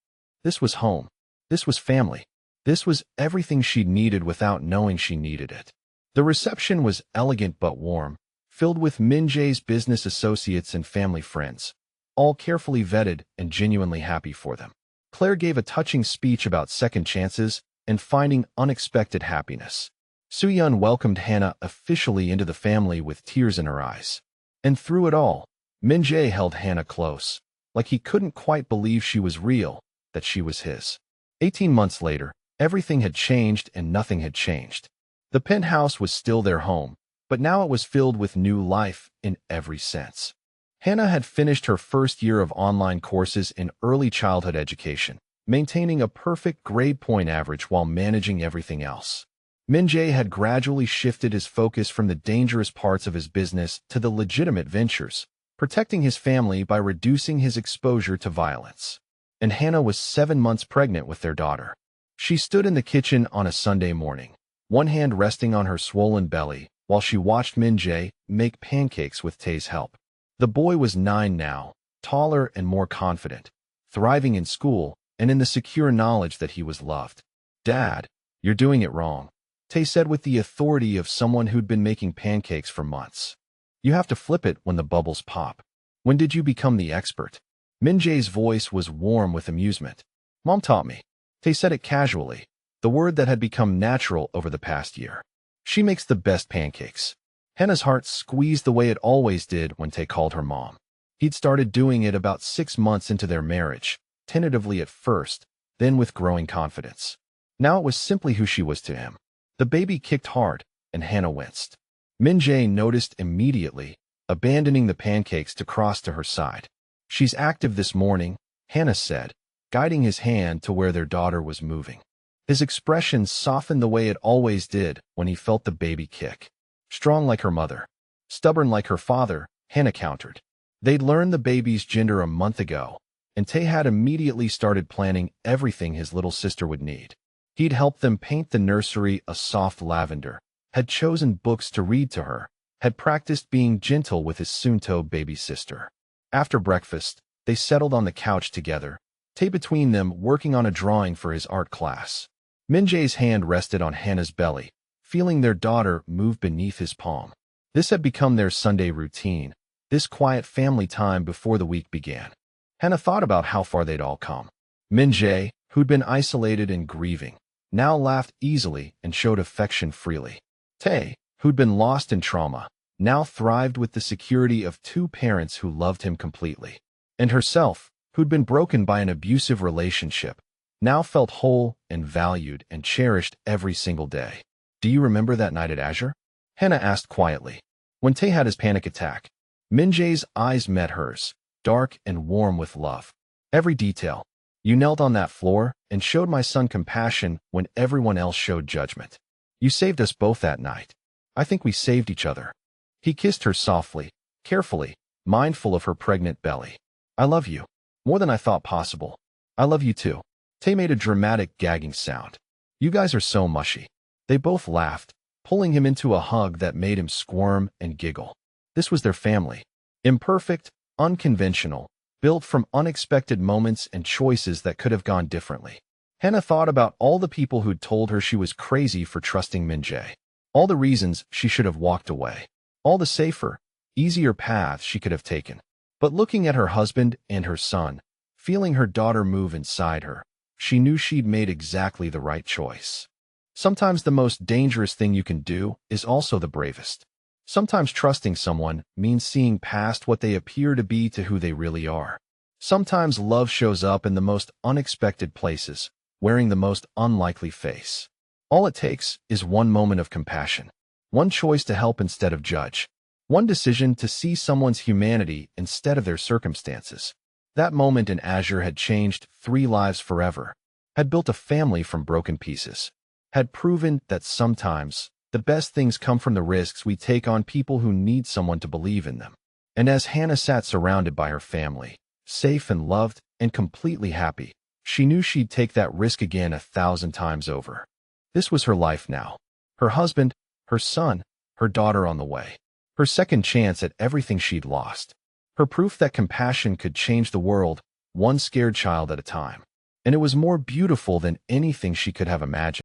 This was home. This was family. This was everything she'd needed without knowing she needed it. The reception was elegant but warm, filled with Min-jae's business associates and family friends, all carefully vetted and genuinely happy for them. Claire gave a touching speech about second chances and finding unexpected happiness. Soo-yeon welcomed Hannah officially into the family with tears in her eyes. And through it all, Min-jae held Hannah close, like he couldn't quite believe she was real, that she was his. 18 months later, everything had changed and nothing had changed. The penthouse was still their home, but now it was filled with new life in every sense. Hannah had finished her first year of online courses in early childhood education, maintaining a perfect grade point average while managing everything else. Min-jae had gradually shifted his focus from the dangerous parts of his business to the legitimate ventures, protecting his family by reducing his exposure to violence. And Hannah was 7 months pregnant with their daughter. She stood in the kitchen on a Sunday morning, one hand resting on her swollen belly, while she watched Min-jae make pancakes with Tae's help. The boy was 9 now, taller and more confident, thriving in school and in the secure knowledge that he was loved. "Dad, you're doing it wrong," Tae said with the authority of someone who'd been making pancakes for months. "You have to flip it when the bubbles pop. When did you become the expert?" Min-jae's voice was warm with amusement. "Mom taught me." Tae said it casually, the word that had become natural over the past year. "She makes the best pancakes." Hannah's heart squeezed the way it always did when Tae called her mom. He'd started doing it about 6 months into their marriage, tentatively at first, then with growing confidence. Now it was simply who she was to him. The baby kicked hard, and Hannah winced. Min-jae noticed immediately, abandoning the pancakes to cross to her side. "She's active this morning," Hannah said, guiding his hand to where their daughter was moving. His expression softened the way it always did when he felt the baby kick. "Strong like her mother. Stubborn like her father," Hannah countered. They'd learned the baby's gender a month ago, and Tae had immediately started planning everything his little sister would need. He'd helped them paint the nursery a soft lavender, had chosen books to read to her, had practiced being gentle with his soon-to baby sister. After breakfast, they settled on the couch together, Tae between them working on a drawing for his art class. Min-jae's hand rested on Hannah's belly, feeling their daughter move beneath his palm. This had become their Sunday routine, this quiet family time before the week began. Hannah thought about how far they'd all come. Min-jae, who'd been isolated and grieving, now laughed easily and showed affection freely. Tae, who'd been lost in trauma, now thrived with the security of 2 parents who loved him completely. And herself, who'd been broken by an abusive relationship, now felt whole and valued and cherished every single day. "Do you remember that night at Azure?" Hannah asked quietly. When Tae had his panic attack, Min-jae's eyes met hers, dark and warm with love. "Every detail. You knelt on that floor and showed my son compassion when everyone else showed judgment. You saved us both that night. I think we saved each other." He kissed her softly, carefully, mindful of her pregnant belly. "I love you. More than I thought possible. I love you too." Tae made a dramatic gagging sound. "You guys are so mushy." They both laughed, pulling him into a hug that made him squirm and giggle. This was their family. Imperfect, unconventional, built from unexpected moments and choices that could have gone differently. Hannah thought about all the people who'd told her she was crazy for trusting Min-jae. All the reasons she should have walked away. All the safer, easier paths she could have taken. But looking at her husband and her son, feeling her daughter move inside her, she knew she'd made exactly the right choice. Sometimes the most dangerous thing you can do is also the bravest. Sometimes trusting someone means seeing past what they appear to be to who they really are. Sometimes love shows up in the most unexpected places, wearing the most unlikely face. All it takes is one moment of compassion, one choice to help instead of judge, one decision to see someone's humanity instead of their circumstances. That moment in Azure had changed 3 lives forever, had built a family from broken pieces, had proven that sometimes the best things come from the risks we take on people who need someone to believe in them. And as Hannah sat surrounded by her family, safe and loved and completely happy, she knew she'd take that risk again 1,000 times over. This was her life now. Her husband, her son, her daughter on the way. Her second chance at everything she'd lost. Her proof that compassion could change the world, one scared child at a time. And it was more beautiful than anything she could have imagined.